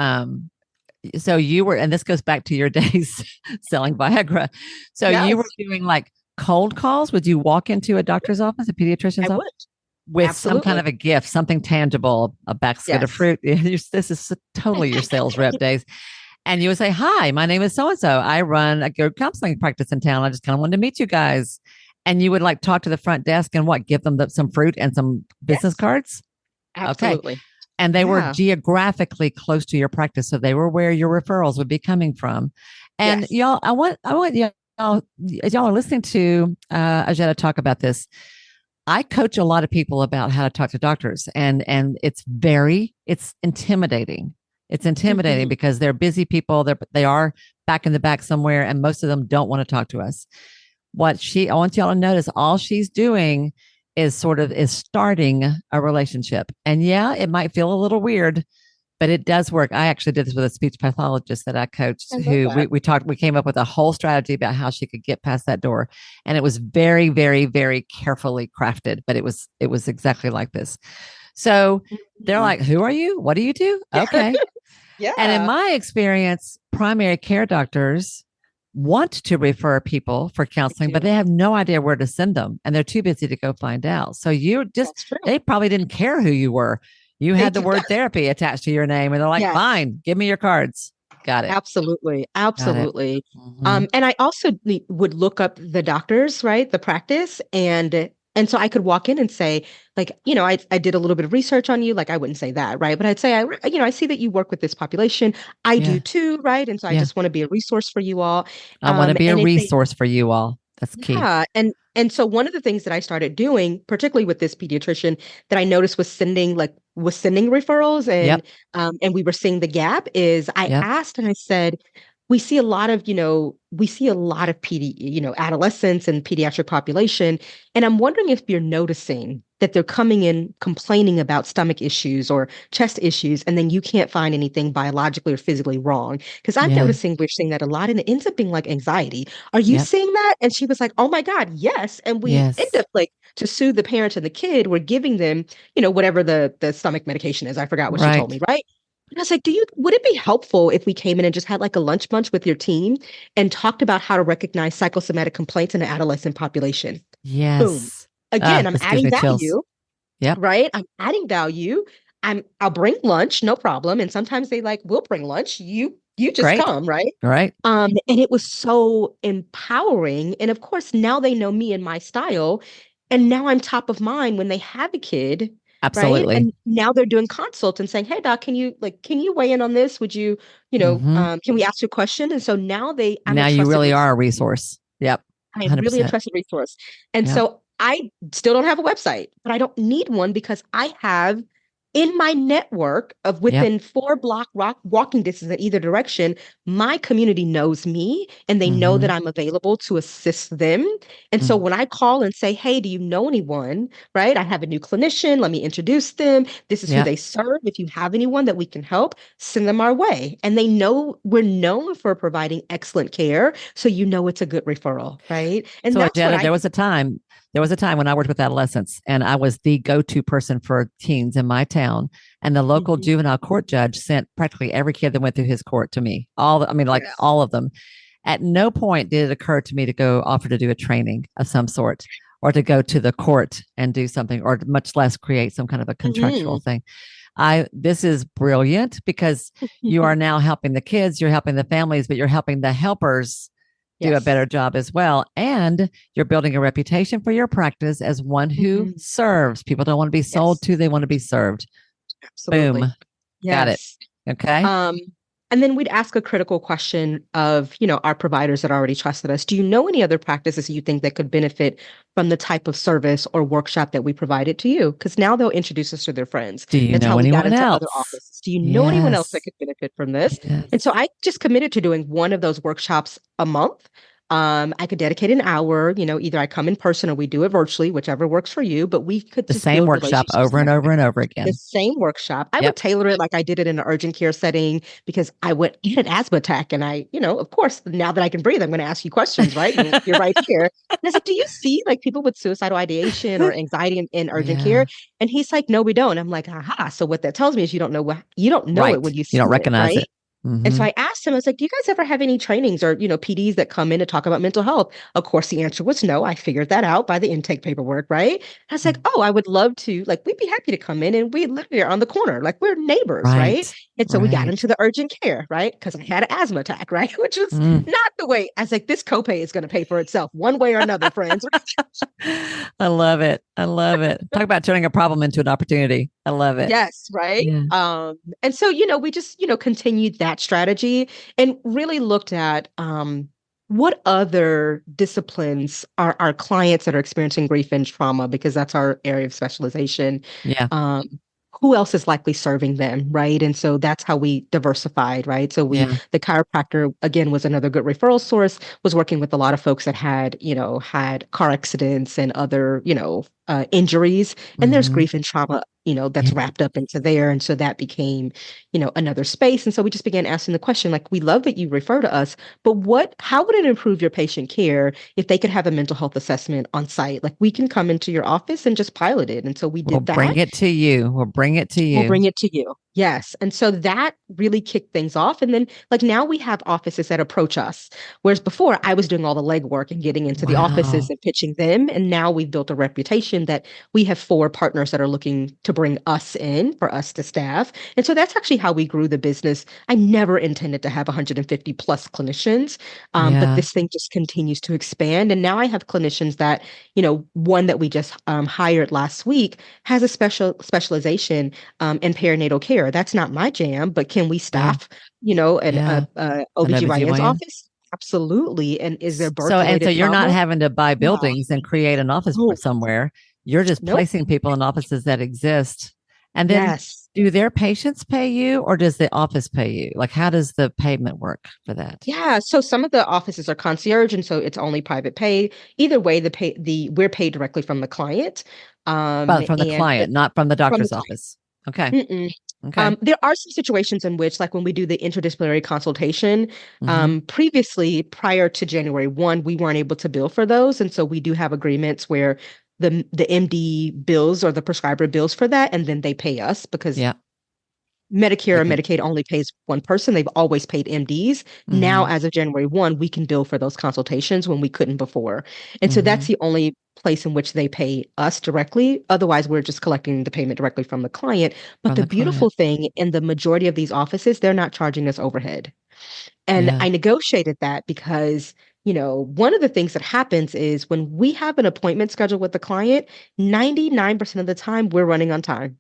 you were, and this goes back to your days selling Viagra. So you were Yes, doing like cold calls. Would you walk into a doctor's office, a I pediatrician's office would. with some kind Absolutely. of a gift, something tangible, a basket of Yes. fruit? This is totally your sales rep days. And you would say, "Hi, my name is so and so. I run a group counseling practice in town. I just kind of wanted to meet you guys." And you would like talk to the front desk and what, give them some fruit and some business Yes. cards. Okay. Absolutely. And they were Yeah. geographically close to your practice. So they were where your referrals would be coming from. And Yes. y'all, I want y'all, as y'all are listening to Ajita talk about this, I coach a lot of people about how to talk to doctors, and it's intimidating. It's intimidating Hmm. because they're busy people. They are back in the back somewhere, and most of them don't want to talk to us. I want y'all to notice, all she's doing is starting a relationship. And yeah, it might feel a little weird, but it does work. I actually did this with a speech pathologist that I coached I love who that. we came up with a whole strategy about how she could get past that door. And it was very, very, very carefully crafted, but it was exactly like this. So they're Mhm. like, "Who are you? What do you do?" Okay. And in Yeah. my experience, primary care doctors want to refer people for I counseling, but do. they have no idea where to send them and they're too busy to go find out. So That's true. they probably didn't care who you were. You They had the do. word therapy attached to your name and they're like, Yes. "Fine, give me your cards." Got it. Absolutely. Got it. Absolutely. Mm-hmm. And I also would look up the doctors, right? The practice. And so I could walk in and say, like, I did a little bit of research on you. Like, I wouldn't say that, right? But I'd say, I see that you work with this population. I do Yeah. too, right? And so I Yeah. just want to be a resource for you all. I want to be a And if they resource for you all. That's key. Yeah, and so one of the things that I started doing, particularly with this pediatrician, that I noticed was sending referrals, Yep. and we were seeing the gap, is I Yep. asked and I said, we see a lot of adolescents and pediatric population, and I'm wondering if you're noticing that they're coming in complaining about stomach issues or chest issues, and then you can't find anything biologically or physically wrong. Because I'm Yeah. noticing we're seeing that a lot, and it ends up being like anxiety. Are you Yep. seeing that? And she was like, oh my God, yes. And we end Yes. up like to soothe the parent and the kid, we're giving them, whatever the stomach medication is. I forgot what she told Right. me, right? And I was like, would it be helpful if we came in and just had like a lunch bunch with your team and talked about how to recognize psychosomatic complaints in the adolescent population? Boom. Yes. Again, I'm This gives adding me chills. value, Yep. right? I'm adding value. I'll bring lunch, no problem. And sometimes they like will bring lunch. You just Great. come, right? Right. And it was so empowering. And of course, now they know me and my style. And now I'm top of mind when they have a kid. right? Absolutely. And now they're doing consults and saying, "Hey, doc, can you weigh in on this? Would you, Hmm. can we ask you a question?" And so now I'm a Now you trusted really are a resource. resource. Yep. I am really a 100%. trusted resource. And Yep. so I still don't have a website, but I don't need one because I have in my network of Yep. within 4 block walking distance in either direction, my community knows me and they know that Hmm. I'm available to assist them. And so when I call and say, "Hey, do you know anyone?" Right? I have a new clinician. Let me introduce them. This is who Yep. they serve. If you have anyone that we can help, send them our way. And they know we're known for providing excellent care. So you know it's a good referral, right? And So that's what Ajita, I think. there was a time when I worked with adolescents and I was the go-to person for teens in my town. And the local Mhm. juvenile court judge sent practically every kid that went through his court to me. I mean, like Yes. all of them. At no point did it occur to me to go offer to do a training of some sort or to go to the court and do something or much less create some kind of a contractual Mhm. thing. This is brilliant because you are now helping the kids, you're helping the families, but you're helping the helpers do a better Yes. job as well. And you're building a reputation for your practice as one who Mhm. serves. People don't want to be sold Yes. to, they want to be served. Absolutely. Boom. Got it. Yes. Okay. Um, and then we'd ask a critical question of, our providers that already trusted us. Do you know any other practices you think that could benefit from the type of service or workshop that we provided to you? Because now they'll introduce us to their friends. Do you That's how know we got anyone into other else? offices. Do you know anyone else that Yes. could benefit from this? And so Yes. I just committed to doing one of those workshops a month. I could dedicate an hour, either I come in person or we do it virtually, whichever works for you, but we could The just same build workshop relationships over and over and over the again. same workshop. I would Yep. tailor it like I did it in an urgent care setting because I had asthma attack and of course, now that I can breathe, I'm going to ask you questions, right? You're right here. And I was like, "Do you see like people with suicidal ideation or anxiety in urgent care?" Yeah. And he's like, "No, we don't." I'm like, "Aha." So what that tells me is you don't know it when Right. you You see don't it, recognize right? it. And so Hmm. I asked him, I was like, "Do you guys ever have any trainings or, PDs that come in to talk about mental health?" Of course, the answer was no. I figured that out by the intake paperwork, right? I was like, "Oh, I would love to, like, we'd be happy to come in and we live here on the corner. Like, we're neighbors, right?" Right. And so we got Right. into the urgent care, right? Because I had an asthma attack, right? Which was Mm. not the way. I was like, this copay is going to pay for itself one way or another, friends. I love it. I love it. Talk about turning a problem into an opportunity. I love it. Yes, right. Yeah. And so, we just, continued that strategy and really looked at what other disciplines are our clients that are experiencing grief and trauma, because that's our area of specialization. Yeah. Um, who else is likely serving them, right? And so that's how we diversified, right? So Yeah. the chiropractor again was another good referral source, was working with a lot of folks that had car accidents and other, injuries, and there's Hmm. grief and trauma, that's Yeah. wrapped up into there. And so that became, another space. And so we just began asking the question, like, we love that you refer to us, but how would it improve your patient care if they could have a mental health assessment on site? Like, we can come into your office and just pilot it. And so we We'll did bring that. it to you. We'll bring it to We'll you. bring it to you. Yes. And so that really kicked things off. And then, like, now we have offices that approach us. Whereas before, I was doing all the legwork and getting into the offices Wow. and pitching them. And now we've built a reputation that we have 4 partners that are looking to bring us in for us to staff. And so that's actually how we grew the business. I never intended to have 150 plus clinicians, but Yeah. this thing just continues to expand. And now I have clinicians that, one that we just hired last week has a specialization in perinatal care. That's not my jam, but can we Yeah. staff, an Yeah. An OBGYN's OBGYN. office? Absolutely. And is there birth And so related you're not trauma? having to buy Yeah. buildings and create an office Oh, somewhere. You're just nope. placing people in offices that exist. And then Yes. do their patients pay you or does the office pay you? Like, how does the payment work for that? Yeah. So some of the offices are concierge, and so it's only private pay. Either way, we're paid directly from the client. But from the And client, not from the from the doctor's client. office. Okay. Mm-mm. Okay. There are some situations in which, like when we do the interdisciplinary consultation, Hmm. previously, prior to January 1, we weren't able to bill for those. And so we do have agreements where the MD bills or the prescriber bills for that, and then they pay us because Yeah. Medicare They or can. Medicaid only pays one person. They've always paid MDs. Now, Hmm. as of January 1, we can bill for those consultations when we couldn't before. And so that's Hmm. the only place in which they pay us directly. Otherwise, we're just collecting the payment directly from the client. But From the the beautiful client. thing in the majority of these offices, they're not charging us overhead. And Yeah. I negotiated that because one of the things that happens is when we have an appointment scheduled with the client, 99% of the time we're running on time.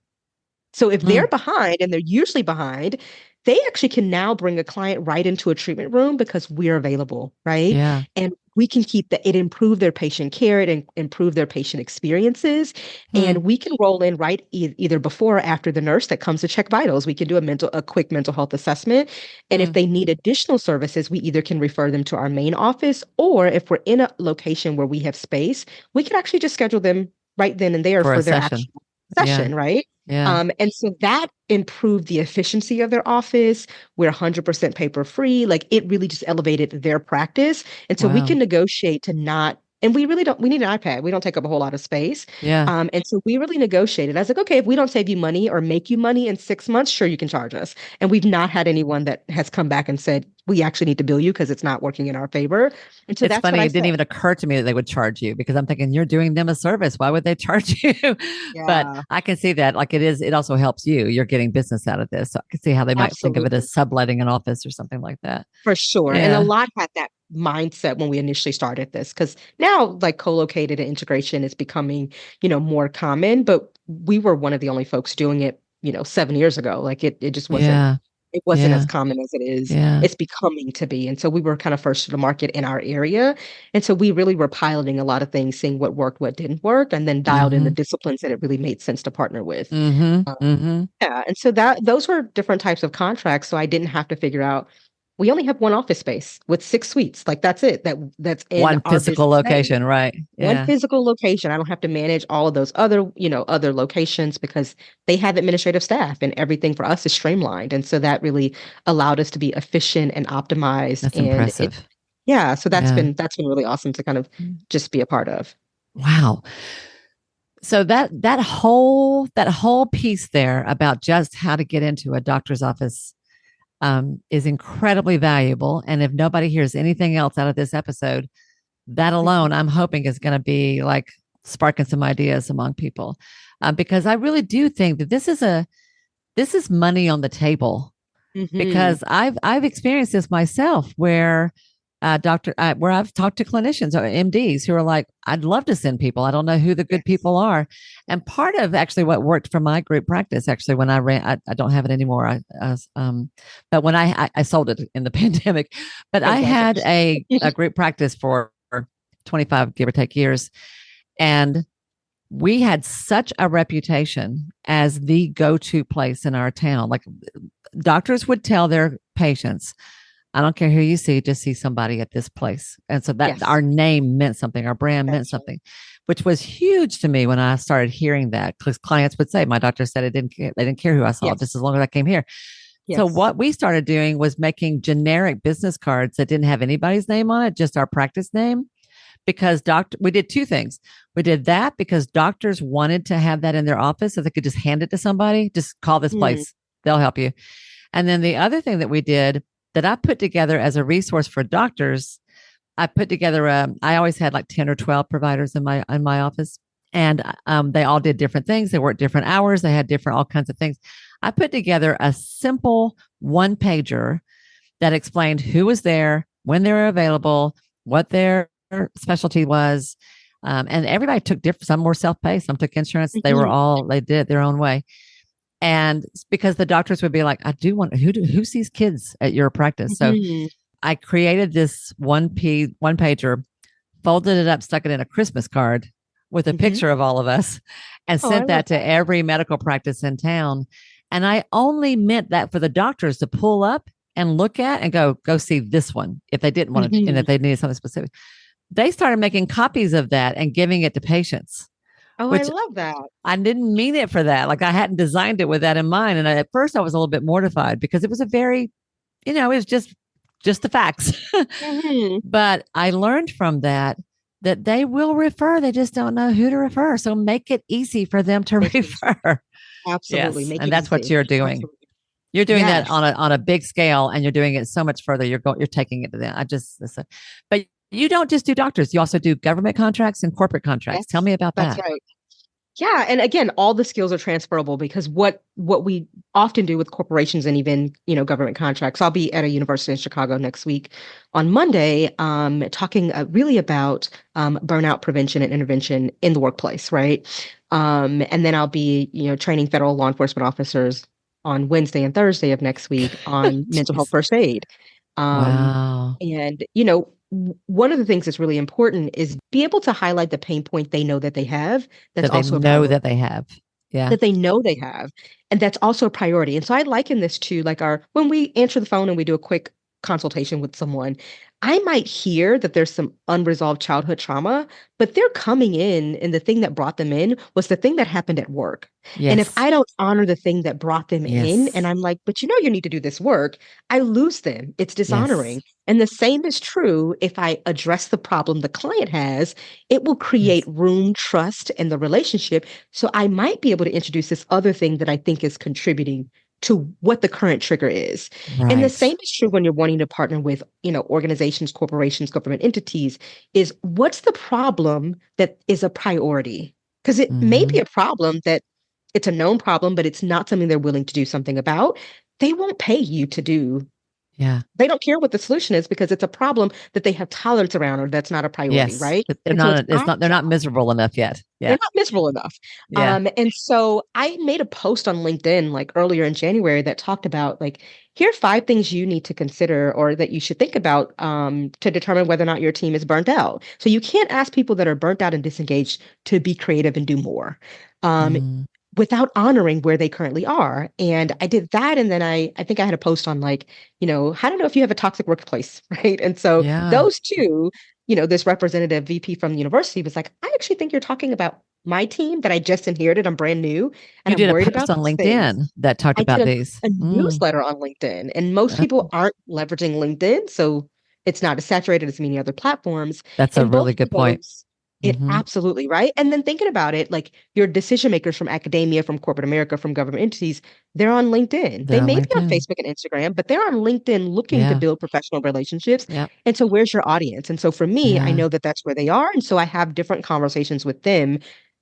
So if they're Mm, behind, and they're usually behind, they actually can now bring a client right into a treatment room because we're available, right? yeah. And we can keep it improve their patient care, improve their patient experiences, Hmm. and we can roll in right either before or after the nurse that comes to check vitals. We can do a quick mental health assessment, and if Hmm. they need additional services, we either can refer them to our main office, or if we're in a location where we have space, we can actually just schedule them right then and there For a for their session. actual Yeah. session, right? Yeah. And so that improved the efficiency of their office. We're 100% paper free. Like, it really just elevated their practice. And so we Wow. can negotiate to not, and we really don't, we need an iPad. We don't take up a whole lot of space. Yeah. And so we really negotiated. I was like, okay, if we don't save you money or make you money in 6 months, sure, you can charge us. And we've not had anyone that has come back and said, we actually need to bill you because it's not working in our favor. And so It's that's what funny. I It didn't said. even occur to me that they would charge you because I'm thinking you're doing them a service. Why would they charge you? But Yeah, I can see that like it also helps you. You're getting business out of this. So I can see how they might think of it absolutely. as subletting an office or something like that. For sure. And a Yeah. lot had that mindset when we initially started this, because now, like, co-located and integration is becoming, more common, but we were one of the only folks doing it, 7 years ago. Like, it just wasn't, Yeah. it wasn't as Yeah. common as it is. Yeah. It's becoming to be. And so we were kind of first to the market in our area. And so we really were piloting a lot of things, seeing what worked, what didn't work, and then dialed in the Mm-hmm. disciplines that it really made sense to partner with. Mm-hmm. Um, Mm-hmm. yeah, and so those were different types of contracts. So I didn't have to figure out, we only have one office space with 6 suites. Like, that's it. That's in One our physical business name. location, right? One Yeah. physical location. I don't have to manage all of those other locations, because they have administrative staff, and everything for us is streamlined. And so that really allowed us to be efficient and optimized. That's And impressive. yeah, so that's Yeah. been really awesome to kind of just be a part of. Wow. So that whole piece there about just how to get into a doctor's office is incredibly valuable. And if nobody hears anything else out of this episode, that Mhm. alone, I'm hoping is going to be like sparking some ideas among people, because I really do think that this is money on the table Mhm. because I've experienced this myself where I've talked to clinicians or MDs who are like, I'd love to send people. I don't know who the good Yes. people are. And part of actually what worked for my group practice, actually, when I ran, I don't have it anymore. But when I sold it in the pandemic, but I had Congratulations. a group practice for 25, give or take years. And we had such a reputation as the go-to place in our town. Like, doctors would tell their patients, I don't care who you see, just see somebody at this place. And so that Yes, our name meant something, our brand meant that's right. something, which was huge to me when I started hearing that. Because clients would say, my doctor said they didn't care who I saw, just Yes. as long as I came here. So Yes. what we started doing was making generic business cards that didn't have anybody's name on it, just our practice name. Because we did two things. We did that because doctors wanted to have that in their office so they could just hand it to somebody, just call this Mm. place, they'll help you. And then the other thing that we did that I put together as a resource for doctors, I put together. I always had like 10 or 12 providers in my office, and they all did different things. They worked different hours. They had different all kinds of things. I put together a simple one pager that explained who was there, when they were available, what their specialty was. And everybody took different, some were self-pay, some took insurance. Mhm. They did it their own way. And because the doctors would be like, I do want, who sees kids at your practice? So Mhm. I created this one pager, folded it up, stuck it in a Christmas card with a Mhm. picture of all of us, and Oh, I sent love that to that. every medical practice in town. And I only meant that for the doctors to pull up and look at and go see this one if they didn't want to, and Mhm. if they needed something specific. They started making copies of that and giving it to patients, Oh, I which love that. I didn't mean it for that. Like, I hadn't designed it with that in mind. And at first I was a little bit mortified because it was a very, it was just the facts. Mhm. But I learned from that they will refer. They just don't know who to refer. So make it easy for them to Make it easy. refer. Absolutely. Yes. Make And it that's what easy. you're doing. Absolutely. You're doing that Yes. on a big scale, and you're doing it so much further. You're taking it to them. But you don't just do doctors. You also do government contracts and corporate contracts. Tell Yes. me about That's that. right. Yeah, and again, all the skills are transferable, because what we often do with corporations and even, government contracts. I'll be at a university in Chicago next week on Monday, talking really about burnout prevention and intervention in the workplace, right? And then I'll be, training federal law enforcement officers on Wednesday and Thursday of next week on mental health Jeez. first aid. Um, Wow. and, one of the things that's really important is be able to highlight the pain point they know that they have. That's That they also a know priority that they have. Yeah. that they know they have. And that's also a priority. And so I liken this to like when we answer the phone and we do a quick consultation with someone, I might hear that there's some unresolved childhood trauma, but they're coming in and the thing that brought them in was the thing that happened at work. And if Yes. I don't honor the thing that brought them in and Yes. I'm like, but you need to do this work, I lose them. It's Yes. dishonoring. And the same is true if I address the problem the client has, it will create Yes. room, trust in the relationship. So I might be able to introduce this other thing that I think is contributing to what the current trigger is. And the Right. same is true when you're wanting to partner with, organizations, corporations, government entities, is what's the problem that is a priority? Because it may be Hmm. a problem that it's a known problem, but it's not something they're willing to do something about. They won't pay you to do. Yeah. They don't care what the solution is because it's a problem that they have tolerance around or that's not a priority, Yes. right? They're And so not, it's not, they're not miserable enough yet. they're Yeah. not miserable enough. Yeah. And so I made a post on LinkedIn like earlier in January that talked about like, here are 5 things you need to consider or that you should think about to determine whether or not your team is burnt out. So you can't ask people that are burnt out and disengaged to be creative and do more. Um, Mm. without honoring where they currently are. And I did that. And then I think I had a post on like, how to know if you have a toxic workplace, right? And so Yeah. those two, this representative VP from the university was like, I actually think you're talking about my team that I just inherited. I'm brand new and You I'm did a worried post about on these things. LinkedIn that talked I did about these. a Mm. newsletter on LinkedIn, and most people Oh, aren't leveraging LinkedIn. So it's not as saturated as many other platforms. that's a And both really of good point. those, it Hmm. absolutely, right? And then thinking about it, like your decision makers from academia, from corporate America, from government entities, they're on LinkedIn. They They're on may be on LinkedIn. Facebook and Instagram, but they're on LinkedIn looking to Yeah. build professional relationships. Yep. And so where's your audience? And so for me, I Yeah. know that that's where they are. And so I have different conversations with them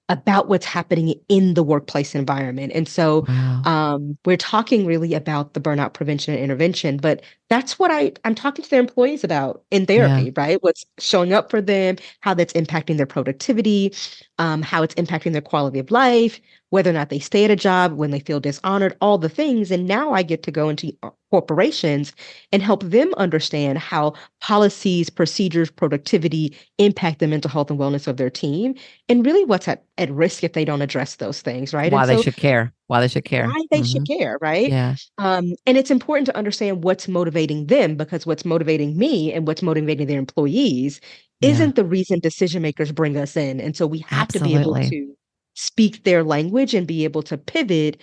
about what's happening in the workplace environment. And so Wow. we're talking really about the burnout prevention and intervention, but that's what I'm talking to their employees about in Yeah. therapy, right? What's showing up for them, how that's impacting their productivity, how it's impacting their quality of life, whether or not they stay at a job, when they feel dishonored, all the things. And now I get to go into corporations and help them understand how policies, procedures, productivity impact the mental health and wellness of their team and really what's at risk if they don't address those things, right? And Why they so should care. Why they should care. why they Hmm. should care, right? Yeah. And it's important to understand what's motivating them because what's motivating me and what's motivating their employees Yeah. isn't the reason decision makers bring us in. And so we have to be able Absolutely. to speak their language and be able to pivot.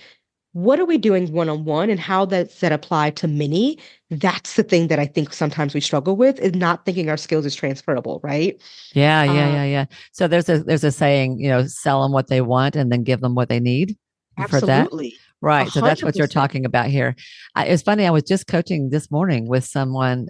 What are we doing one on one and how does that apply to many? That's the thing that I think sometimes we struggle with is not thinking our skills is transferable, right? Yeah. Yeah. Um, Yeah. Yeah. So there's a saying, sell them what they want and then give them what they need. You've heard that? absolutely. A Right. So that's hundred what you're percent. talking about here. It's funny. I was just coaching this morning with someone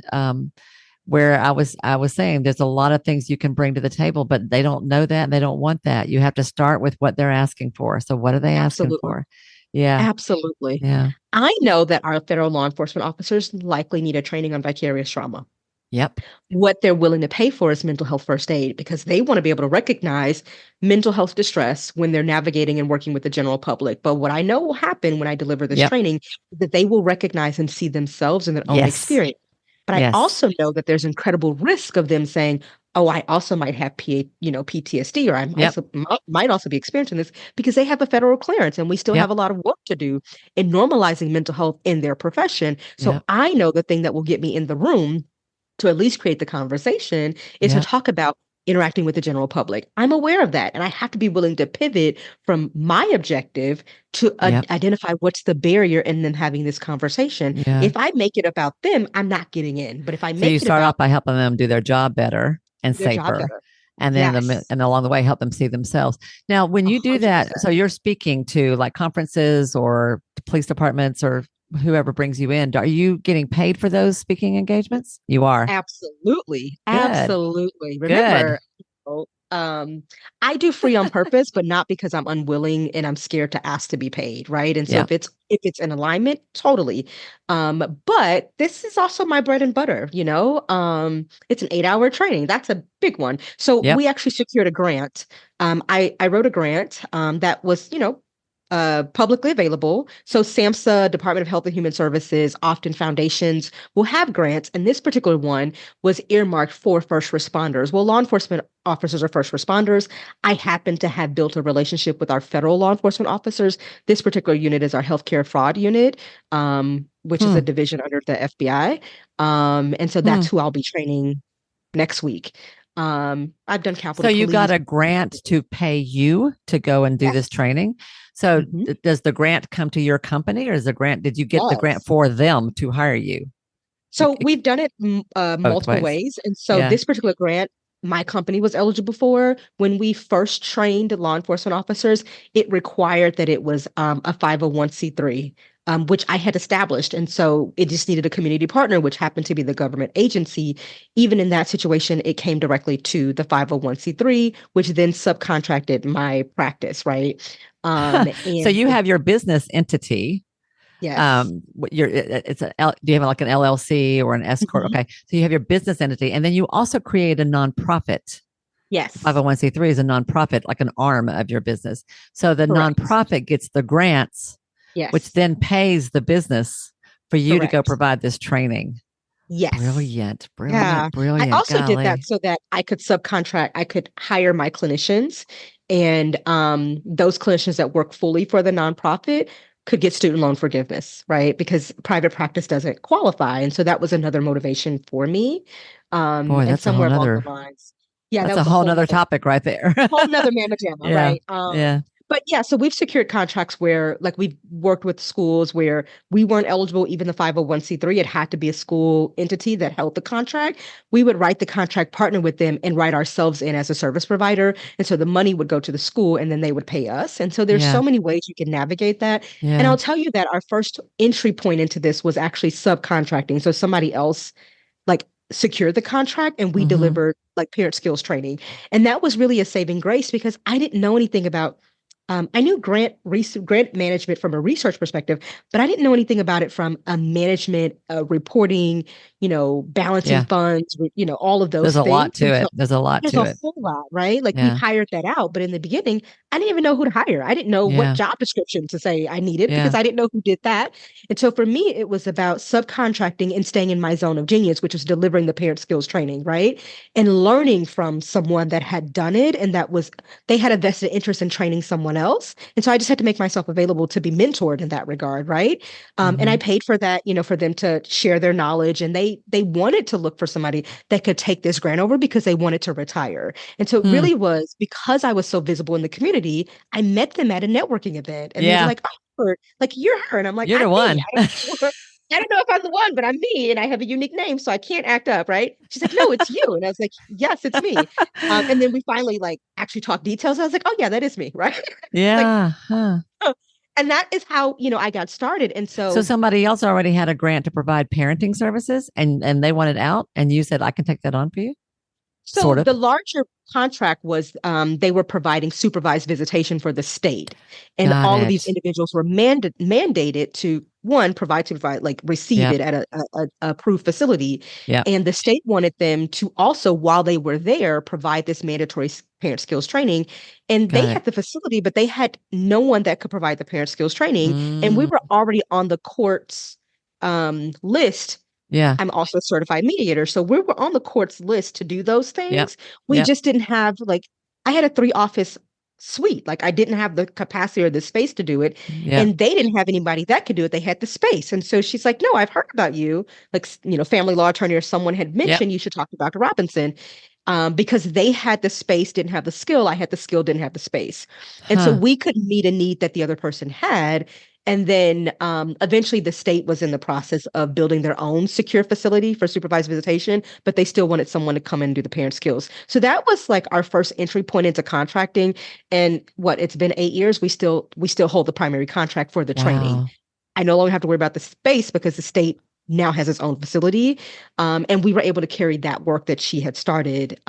where I was saying there's a lot of things you can bring to the table, but they don't know that and they don't want that. You have to start with what they're asking for. So what are they asking Absolutely. for? Yeah. Absolutely. Yeah. I know that our federal law enforcement officers likely need a training on vicarious trauma. Yep. What they're willing to pay for is mental health first aid because they want to be able to recognize mental health distress when they're navigating and working with the general public. But what I know will happen when I deliver this Yep. training is that they will recognize and see themselves in their own Yes. experience. But I Yes. also know that there's incredible risk of them saying, "Oh, I also might have PTSD, or I Yep. might also be experiencing this," because they have a federal clearance, and we still have Yep. a lot of work to do in normalizing mental health in their profession. So Yep. I know the thing that will get me in the room to at least create the conversation is to Yep. talk about interacting with the general public. I'm aware of that. And I have to be willing to pivot from my objective to Yep. identify what's the barrier in them having this conversation. Yeah. If I make it about them, I'm not getting in. But if I So you make it start about off by helping them do their job better and their job safer. better, And then yes, and along the way help them see themselves. Now, when a you do hundred that, percent. so you're speaking to like conferences or police departments or whoever brings you in. Are you getting paid for those speaking engagements? You are. Absolutely. Good. Absolutely. Good. Remember, um, I do free on purpose, but not because I'm unwilling and I'm scared to ask to be paid, right? And so Yeah. if it's in alignment, totally. But this is also my bread and butter, it's an 8-hour training. That's a big one. So Yep. we actually secured a grant. I wrote a grant that was, publicly available. So SAMHSA, Department of Health and Human Services, often foundations will have grants, and this particular one was earmarked for first responders. Well, law enforcement officers are first responders. I happen to have built a relationship with our federal law enforcement officers. This particular unit is our healthcare fraud unit, which is a Hmm. division under the FBI. And so Hmm. that's who I'll be training next week. I've done So Capitol you got Police. a grant to pay you to go and do this Yes. training. So Hmm. does the grant come to your company, or is the grant, did you get the grant Yes. for them to hire you? So we've done it Both multiple ways. ways. And so Yeah. this particular grant, my company was eligible for. When we first trained law enforcement officers, it required that it was a 501(c)(3), which I had established. And so it just needed a community partner, which happened to be the government agency. Even in that situation, it came directly to the 501(c)(3), which then subcontracted my practice, right? So And you have your business entity. yes. Do you have like an LLC or an S corp? Mhm. Okay. So you have your business entity, and then you also create a nonprofit. Yes. 501(c)(3) is a nonprofit, like an arm of your business. So the Correct. nonprofit gets the grants, which Yes. then pays the business for you to go Correct. provide this training. Yes. Brilliant, Yeah. brilliant, I brilliant. also did that Golly. so that I could hire my clinicians, and those clinicians that work fully for the nonprofit could get student loan forgiveness, right? Because private practice doesn't qualify. And so that was another motivation for me. Boy, And that's a whole somewhere along the nother, lines, yeah, that that's a was a whole whole nother nother topic right there. whole nother mamma jamma, Yeah. right? Yeah. But yeah, so we've secured contracts where, like, we've worked with schools where we weren't eligible, even the 501(c)(3. It had to be a school entity that held the contract. We would write the contract, partner with them, and write ourselves in as a service provider. And so the money would go to the school and then they would pay us. And so there's Yeah. so many ways you can navigate that. And Yeah. I'll tell you that our first entry point into this was actually subcontracting. So somebody else like secured the contract and we Mm-hmm. delivered like parent skills training. And that was really a saving grace because I didn't know anything about I knew grant management from a research perspective, but I didn't know anything about it from a management, reporting, balancing Yeah. funds, all of There's those a things. lot to And it. so There's a lot there's to a it. whole lot, right? Like we've Yeah. hired that out, but in the beginning, I didn't even know who to hire. I didn't know what Yeah. job description to say I needed because Yeah. I didn't know who did that. And so for me, it was about subcontracting and staying in my zone of genius, which was delivering the parent skills training, right? And learning from someone that had done it and they had a vested interest in training someone else. And so I just had to make myself available to be mentored in that regard, right? And I Mm-hmm. paid for that, for them to share their knowledge. And they wanted to look for somebody that could take this grant over because they wanted to retire. And so it Hmm. really was because I was so visible in the community, I met them at a networking event and they were Yeah. like, oh, like you're her. And I'm like, You're I'm the me. one. I don't know if I'm the one, but I'm me and I have a unique name, so I can't act up, right? She's like, no, it's you. And I was like, yes, it's me. And then we finally like actually talked details. I was like, oh yeah, that is me, right? Like, Yeah. Huh. oh. And that is how, I got started. And So so somebody else already had a grant to provide parenting services, and they wanted out, and you said I can take that on for you, So sort of. the larger contract was they were providing supervised visitation for the state, and Got all of these it. individuals were mandated to one provide like receive Yep. it at a approved facility, Yep. and the state wanted them to also while they were there provide this mandatory parent skills training, and they Got it. had the facility, but they had no one that could provide the parent skills training, and we Mm, were already on the court's list. yeah. I'm also a certified mediator. So we were on the court's list to do those Yep. things. We Yep. just didn't have like I had a 3 office suite. Like I didn't have the capacity or the space to do it. Yep. And they didn't have anybody that could do it. They had the space. And so she's like, no, I've heard about you. Like, family law attorney or someone had Yep. mentioned you should talk to Dr. Robinson. Because they had the space, didn't have the skill. I had the skill, didn't have the space. And so Huh. we couldn't meet a need that the other person had. And then eventually the state was in the process of building their own secure facility for supervised visitation, but they still wanted someone to come in and do the parent skills. So that was like our first entry point into contracting. And it's been 8 years. We still hold the primary contract for the training. Wow. I no longer have to worry about the space because the state now has its own facility. And we were able to carry that work that she had started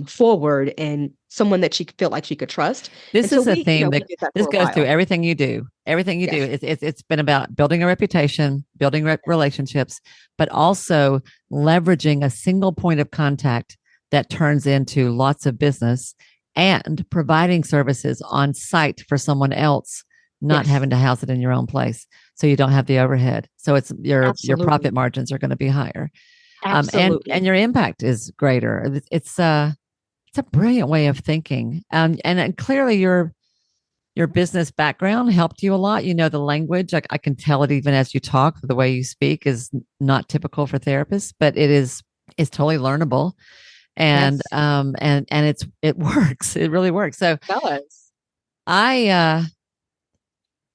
forward, and someone that she felt like she could trust. And This so is a theme we that did that this for a goes through while. everything you do. Everything you do, Yes. it's been about building a reputation, building relationships, but also leveraging a single point of contact that turns into lots of business, and providing services on site for someone else, not Yes. having to house it in your own place, so you don't have the overhead. So it's your Absolutely. profit margins are going to be higher, and Absolutely. your impact is greater. It's a brilliant way of thinking, and clearly your business background helped you a lot. You know the language. I can tell it even as you talk. The way you speak is not typical for therapists, but is totally learnable, and Yes. it works. It really works. So It does. I uh,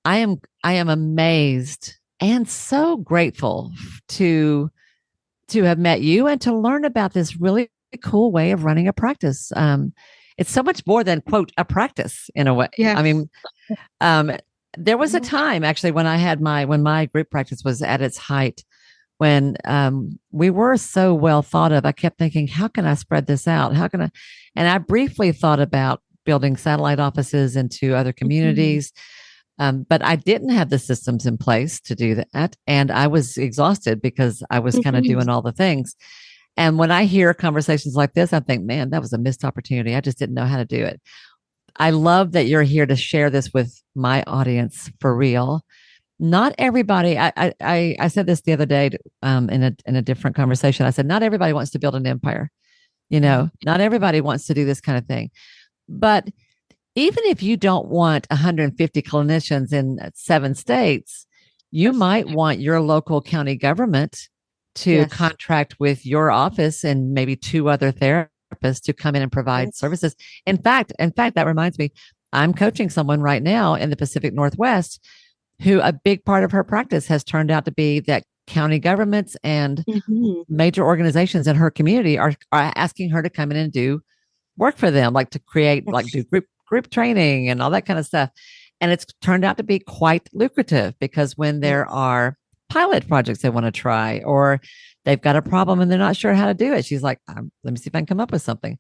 I am amazed and so grateful to have met you and to learn about this really cool way of running a practice. It's so much more than quote a practice in a way. I Yes. mean, um, there was a time actually when when my group practice was at its height, when we were so well thought of. I kept thinking, how can I spread this out? How can I? And I briefly thought about building satellite offices into other Mhm. communities. But I didn't have the systems in place to do that. And I was exhausted because I was kind of Mhm. doing all the things. And when I hear conversations like this, I think, man, that was a missed opportunity. I just didn't know how to do it. I love that you're here to share this with my audience for real. Not everybody. I said this the other day in a different conversation. I said not everybody wants to build an empire. You know, not everybody wants to do this kind of thing. But even if you don't want 150 clinicians in 7 states, you Yes. might want your local county government to Yes. contract with your office and maybe two other therapists to come in and provide Yes. services. In fact, that reminds me, I'm coaching someone right now in the Pacific Northwest who a big part of her practice has turned out to be that county governments and Mhm. major organizations in her community are asking her to come in and do work for them, like to create, like do Yes. group training and all that kind of stuff. And it's turned out to be quite lucrative because when there Yes. are pilot projects they want to try, or they've got a problem and they're not sure how to do it, she's like, let me see if I can come up with something.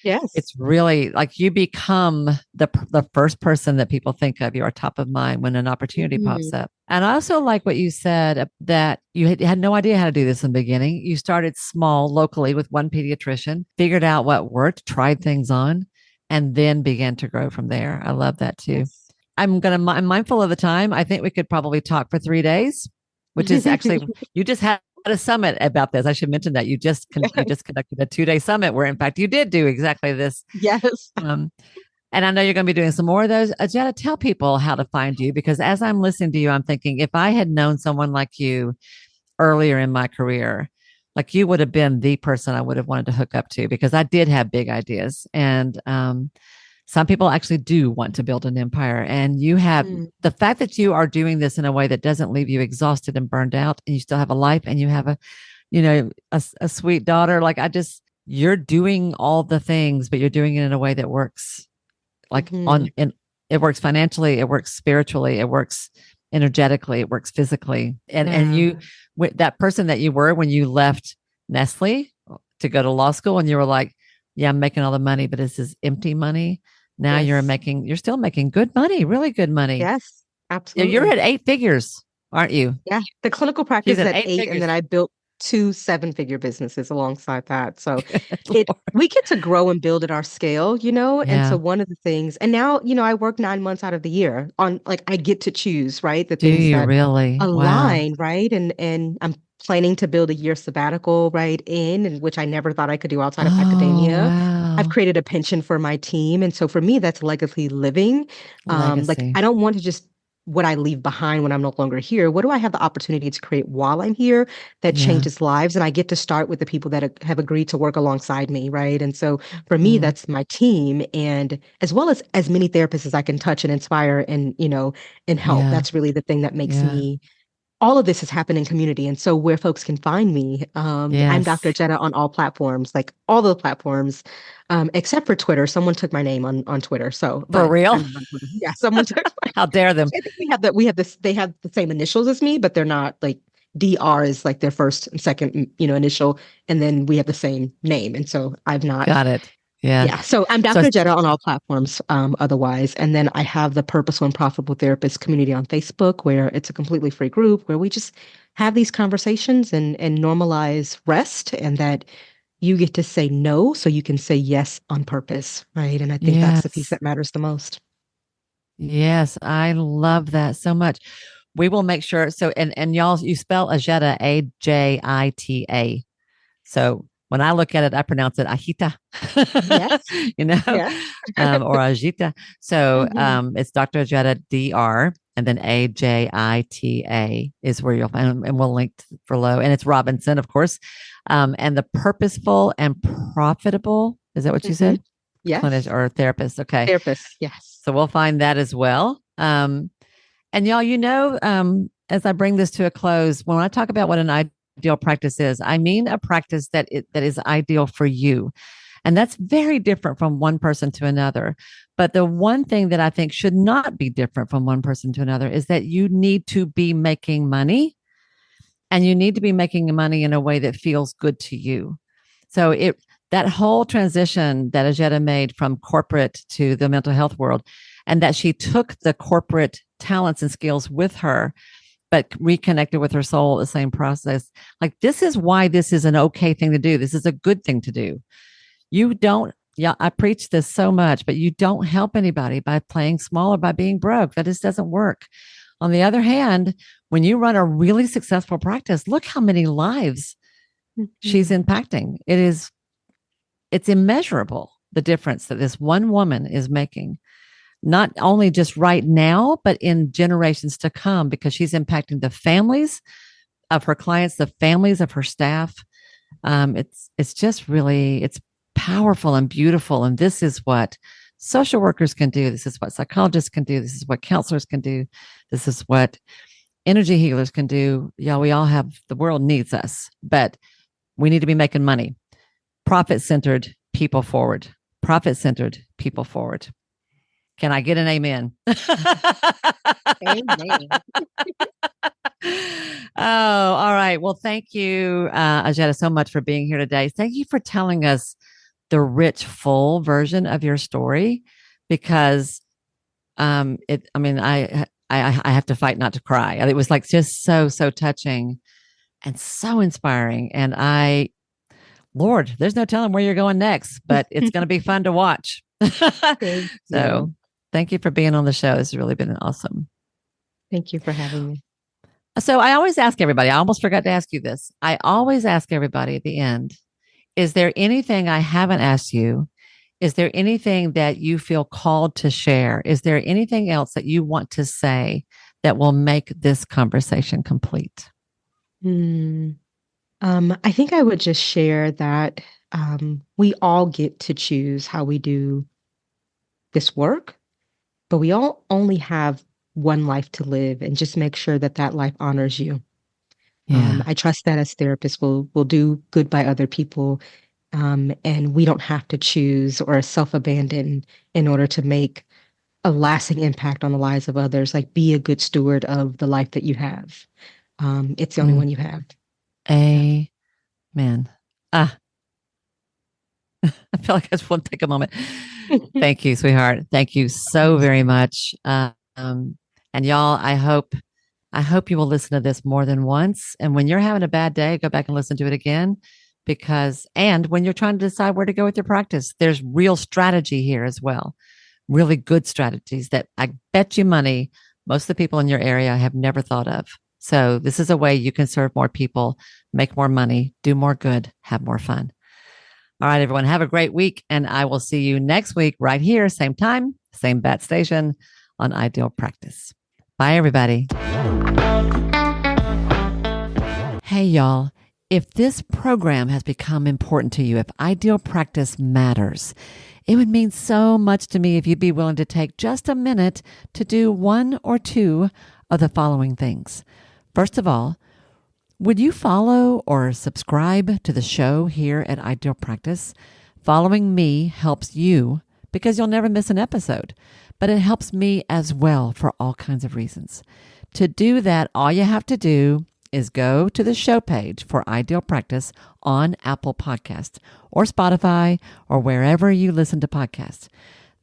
Yes. It's really like you become the first person that people think of. You are top of mind when an opportunity Mhm. pops up. And I also like what you said that you had no idea how to do this in the beginning. You started small locally with one pediatrician, figured out what worked, tried things on, and then began to grow from there. I love that too. Yes. I'm mindful of the time. I think we could probably talk for 3 days, which is actually, you just had a summit about this. I should mention that you just conducted a 2 day summit where in fact you did do exactly this. Yes. Um, and I know you're going to be doing some more of those. Ajita, tell people how to find you, because as I'm listening to you, I'm thinking if I had known someone like you earlier in my career, like you would have been the person I would have wanted to hook up to, because I did have big ideas. And some people actually do want to build an empire. And you have Mhm. the fact that you are doing this in a way that doesn't leave you exhausted and burned out, and you still have a life and you have a sweet daughter. Like you're doing all the things, but you're doing it in a way that works like Mhm. it works financially, it works spiritually, it works energetically, it works physically. And Yeah. you, with that person that you were when you left Nestle to go to law school, and you were like, yeah, I'm making all the money, but this is empty money. Now Yes. you're still making good money, really good money. Yes. You're Absolutely. at 8 figures, aren't you? Yeah. The clinical She's practice is at at eight 8, and then figures. I built 2 7-figure businesses alongside that. So Good it Lord. we get to grow and build at our scale, And so Yeah. one of the things, and now, I work 9 months out of the year on, like, I get to choose, right? The Do things you that really? Wow. align, right? And I'm planning to build a year sabbatical, right, in which I never thought I could do outside of Oh, academia. I've wow. created a pension for my team. And so for me, that's legacy living. Like, Legacy. I don't want to just what I leave behind when I'm no longer here. What do I have the opportunity to create while I'm here that Yeah. changes lives? And I get to start with the people that have agreed to work alongside me, right? And so for me, Mm, that's my team, and as well as many therapists as I can touch and inspire and help. yeah. That's really the thing that makes Yeah. me all of this has happened in community. And so where folks can find me, I'm Dr. Yes. Jetta on all platforms, like all the platforms, except for Twitter. Someone took my name on Twitter. So, For but real? I'm not on Twitter. Yeah, someone took my How dare them? I think we have that. We have this. They have the same initials as me, but they're not like DR is like their first and second, initial, and then we have the same name. And so I've not. Got it. Yeah. Yeah. So I'm So Dr. Ajita on all platforms, otherwise. And then I have the Purposeful and Profitable Therapist community on Facebook, where it's a completely free group where we just have these conversations and normalize rest, and that you get to say no so you can say yes on purpose. Right. And I think that's the piece yes. that matters the most. Yes, I love that so much. We will make sure. So, and y'all, you spell Ajita, Ajita. So when I look at it, I pronounce it Ajita, Yes. Yes. or Ajita. So Mhm. it's Dr. Ajita, DR, and then Ajita is where you'll find, and we'll link below. And it's Robinson, of course. And the purposeful and profitable, is that what you Mhm. said? Yes. Clinician or therapist. Okay. Therapist. Yes. So we'll find that as well. And y'all, as I bring this to a close, when I talk about what an ideal practice is, I mean a practice that is ideal for you. And that's very different from one person to another. But the one thing that I think should not be different from one person to another is that you need to be making money, and you need to be making money in a way that feels good to you. So that whole transition that Ajita made from corporate to the mental health world, and that she took the corporate talents and skills with her, but reconnected with her soul at the same process. Like, this is why this is an okay thing to do. This is a good thing to do. You don't, yeah, I preach this so much, but you don't help anybody by playing small or by being broke. That just doesn't work. On the other hand, when you run a really successful practice, look how many lives she's Mhm. impacting. It's immeasurable, the difference that this one woman is making, not only just right now, but in generations to come, because she's impacting the families of her clients, the families of her staff. It's just really, it's powerful and beautiful. And this is what social workers can do. This is what psychologists can do. This is what counselors can do. This is what energy healers can do. Yeah, we all have, the world needs us, but we need to be making money. Profit centered, people forward. Profit centered, people forward. Can I get an amen? Amen. Oh, all right. Well, thank you, Ajita, so much for being here today. Thank you for telling us the rich, full version of your story, because I mean, I have to fight not to cry. It was like just so touching and so inspiring. And Lord, there's no telling where you're going next, but it's going to be fun to watch. Thank So you. thank you for being on the show. It's really been awesome. Thank you for having me. So I always ask everybody, I almost forgot to ask you this. I always ask everybody at the end, is there anything I haven't asked you? Is there anything that you feel called to share? Is there anything else that you want to say that will make this conversation complete? Hmm. I think I would just share that we all get to choose how we do this work, but we all only have one life to live, and just make sure that that life honors you. Yeah. I trust that as therapists, we'll do good by other people, and we don't have to choose or self-abandon in order to make a lasting impact on the lives of others. Like, be a good steward of the life that you have. It's the only Mm. one you have. Yeah. Amen. Ah, I feel like I just want to take a moment. Thank you, sweetheart. Thank you so Yes. very much. And y'all, I hope you will listen to this more than once. And when you're having a bad day, go back and listen to it again. And when you're trying to decide where to go with your practice, there's real strategy here as well. Really good strategies that I bet you money most of the people in your area have never thought of. So this is a way you can serve more people, make more money, do more good, have more fun. All right, everyone, have a great week. And I will see you next week right here, same time, same bat station on Ideal Practice. Bye, everybody. Hey, y'all. If this program has become important to you, if Ideal Practice matters, it would mean so much to me if you'd be willing to take just a minute to do one or two of the following things. First of all, would you follow or subscribe to the show here at Ideal Practice? Following me helps you because you'll never miss an episode, but it helps me as well for all kinds of reasons. To do that, all you have to do is go to the show page for Ideal Practice on Apple Podcasts or Spotify or wherever you listen to podcasts.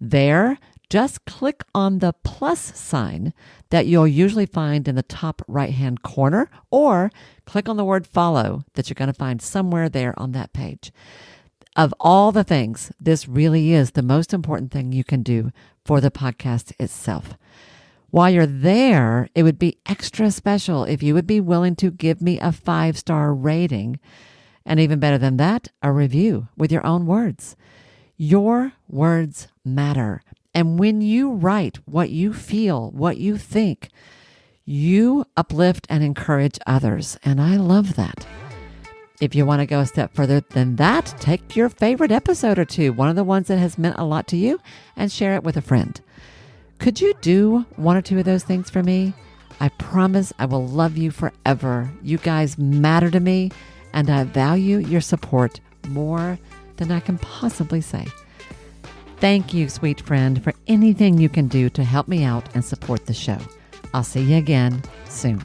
There, just click on the plus sign that you'll usually find in the top right-hand corner, or click on the word follow that you're going to find somewhere there on that page. Of all the things, this really is the most important thing you can do for the podcast itself. While you're there, it would be extra special if you would be willing to give me a 5-star rating, and even better than that, a review with your own words. Your words matter. And when you write what you feel, what you think, you uplift and encourage others. And I love that. If you want to go a step further than that, take your favorite episode or two, one of the ones that has meant a lot to you, and share it with a friend. Could you do one or two of those things for me? I promise I will love you forever. You guys matter to me, and I value your support more than I can possibly say. Thank you, sweet friend, for anything you can do to help me out and support the show. I'll see you again soon.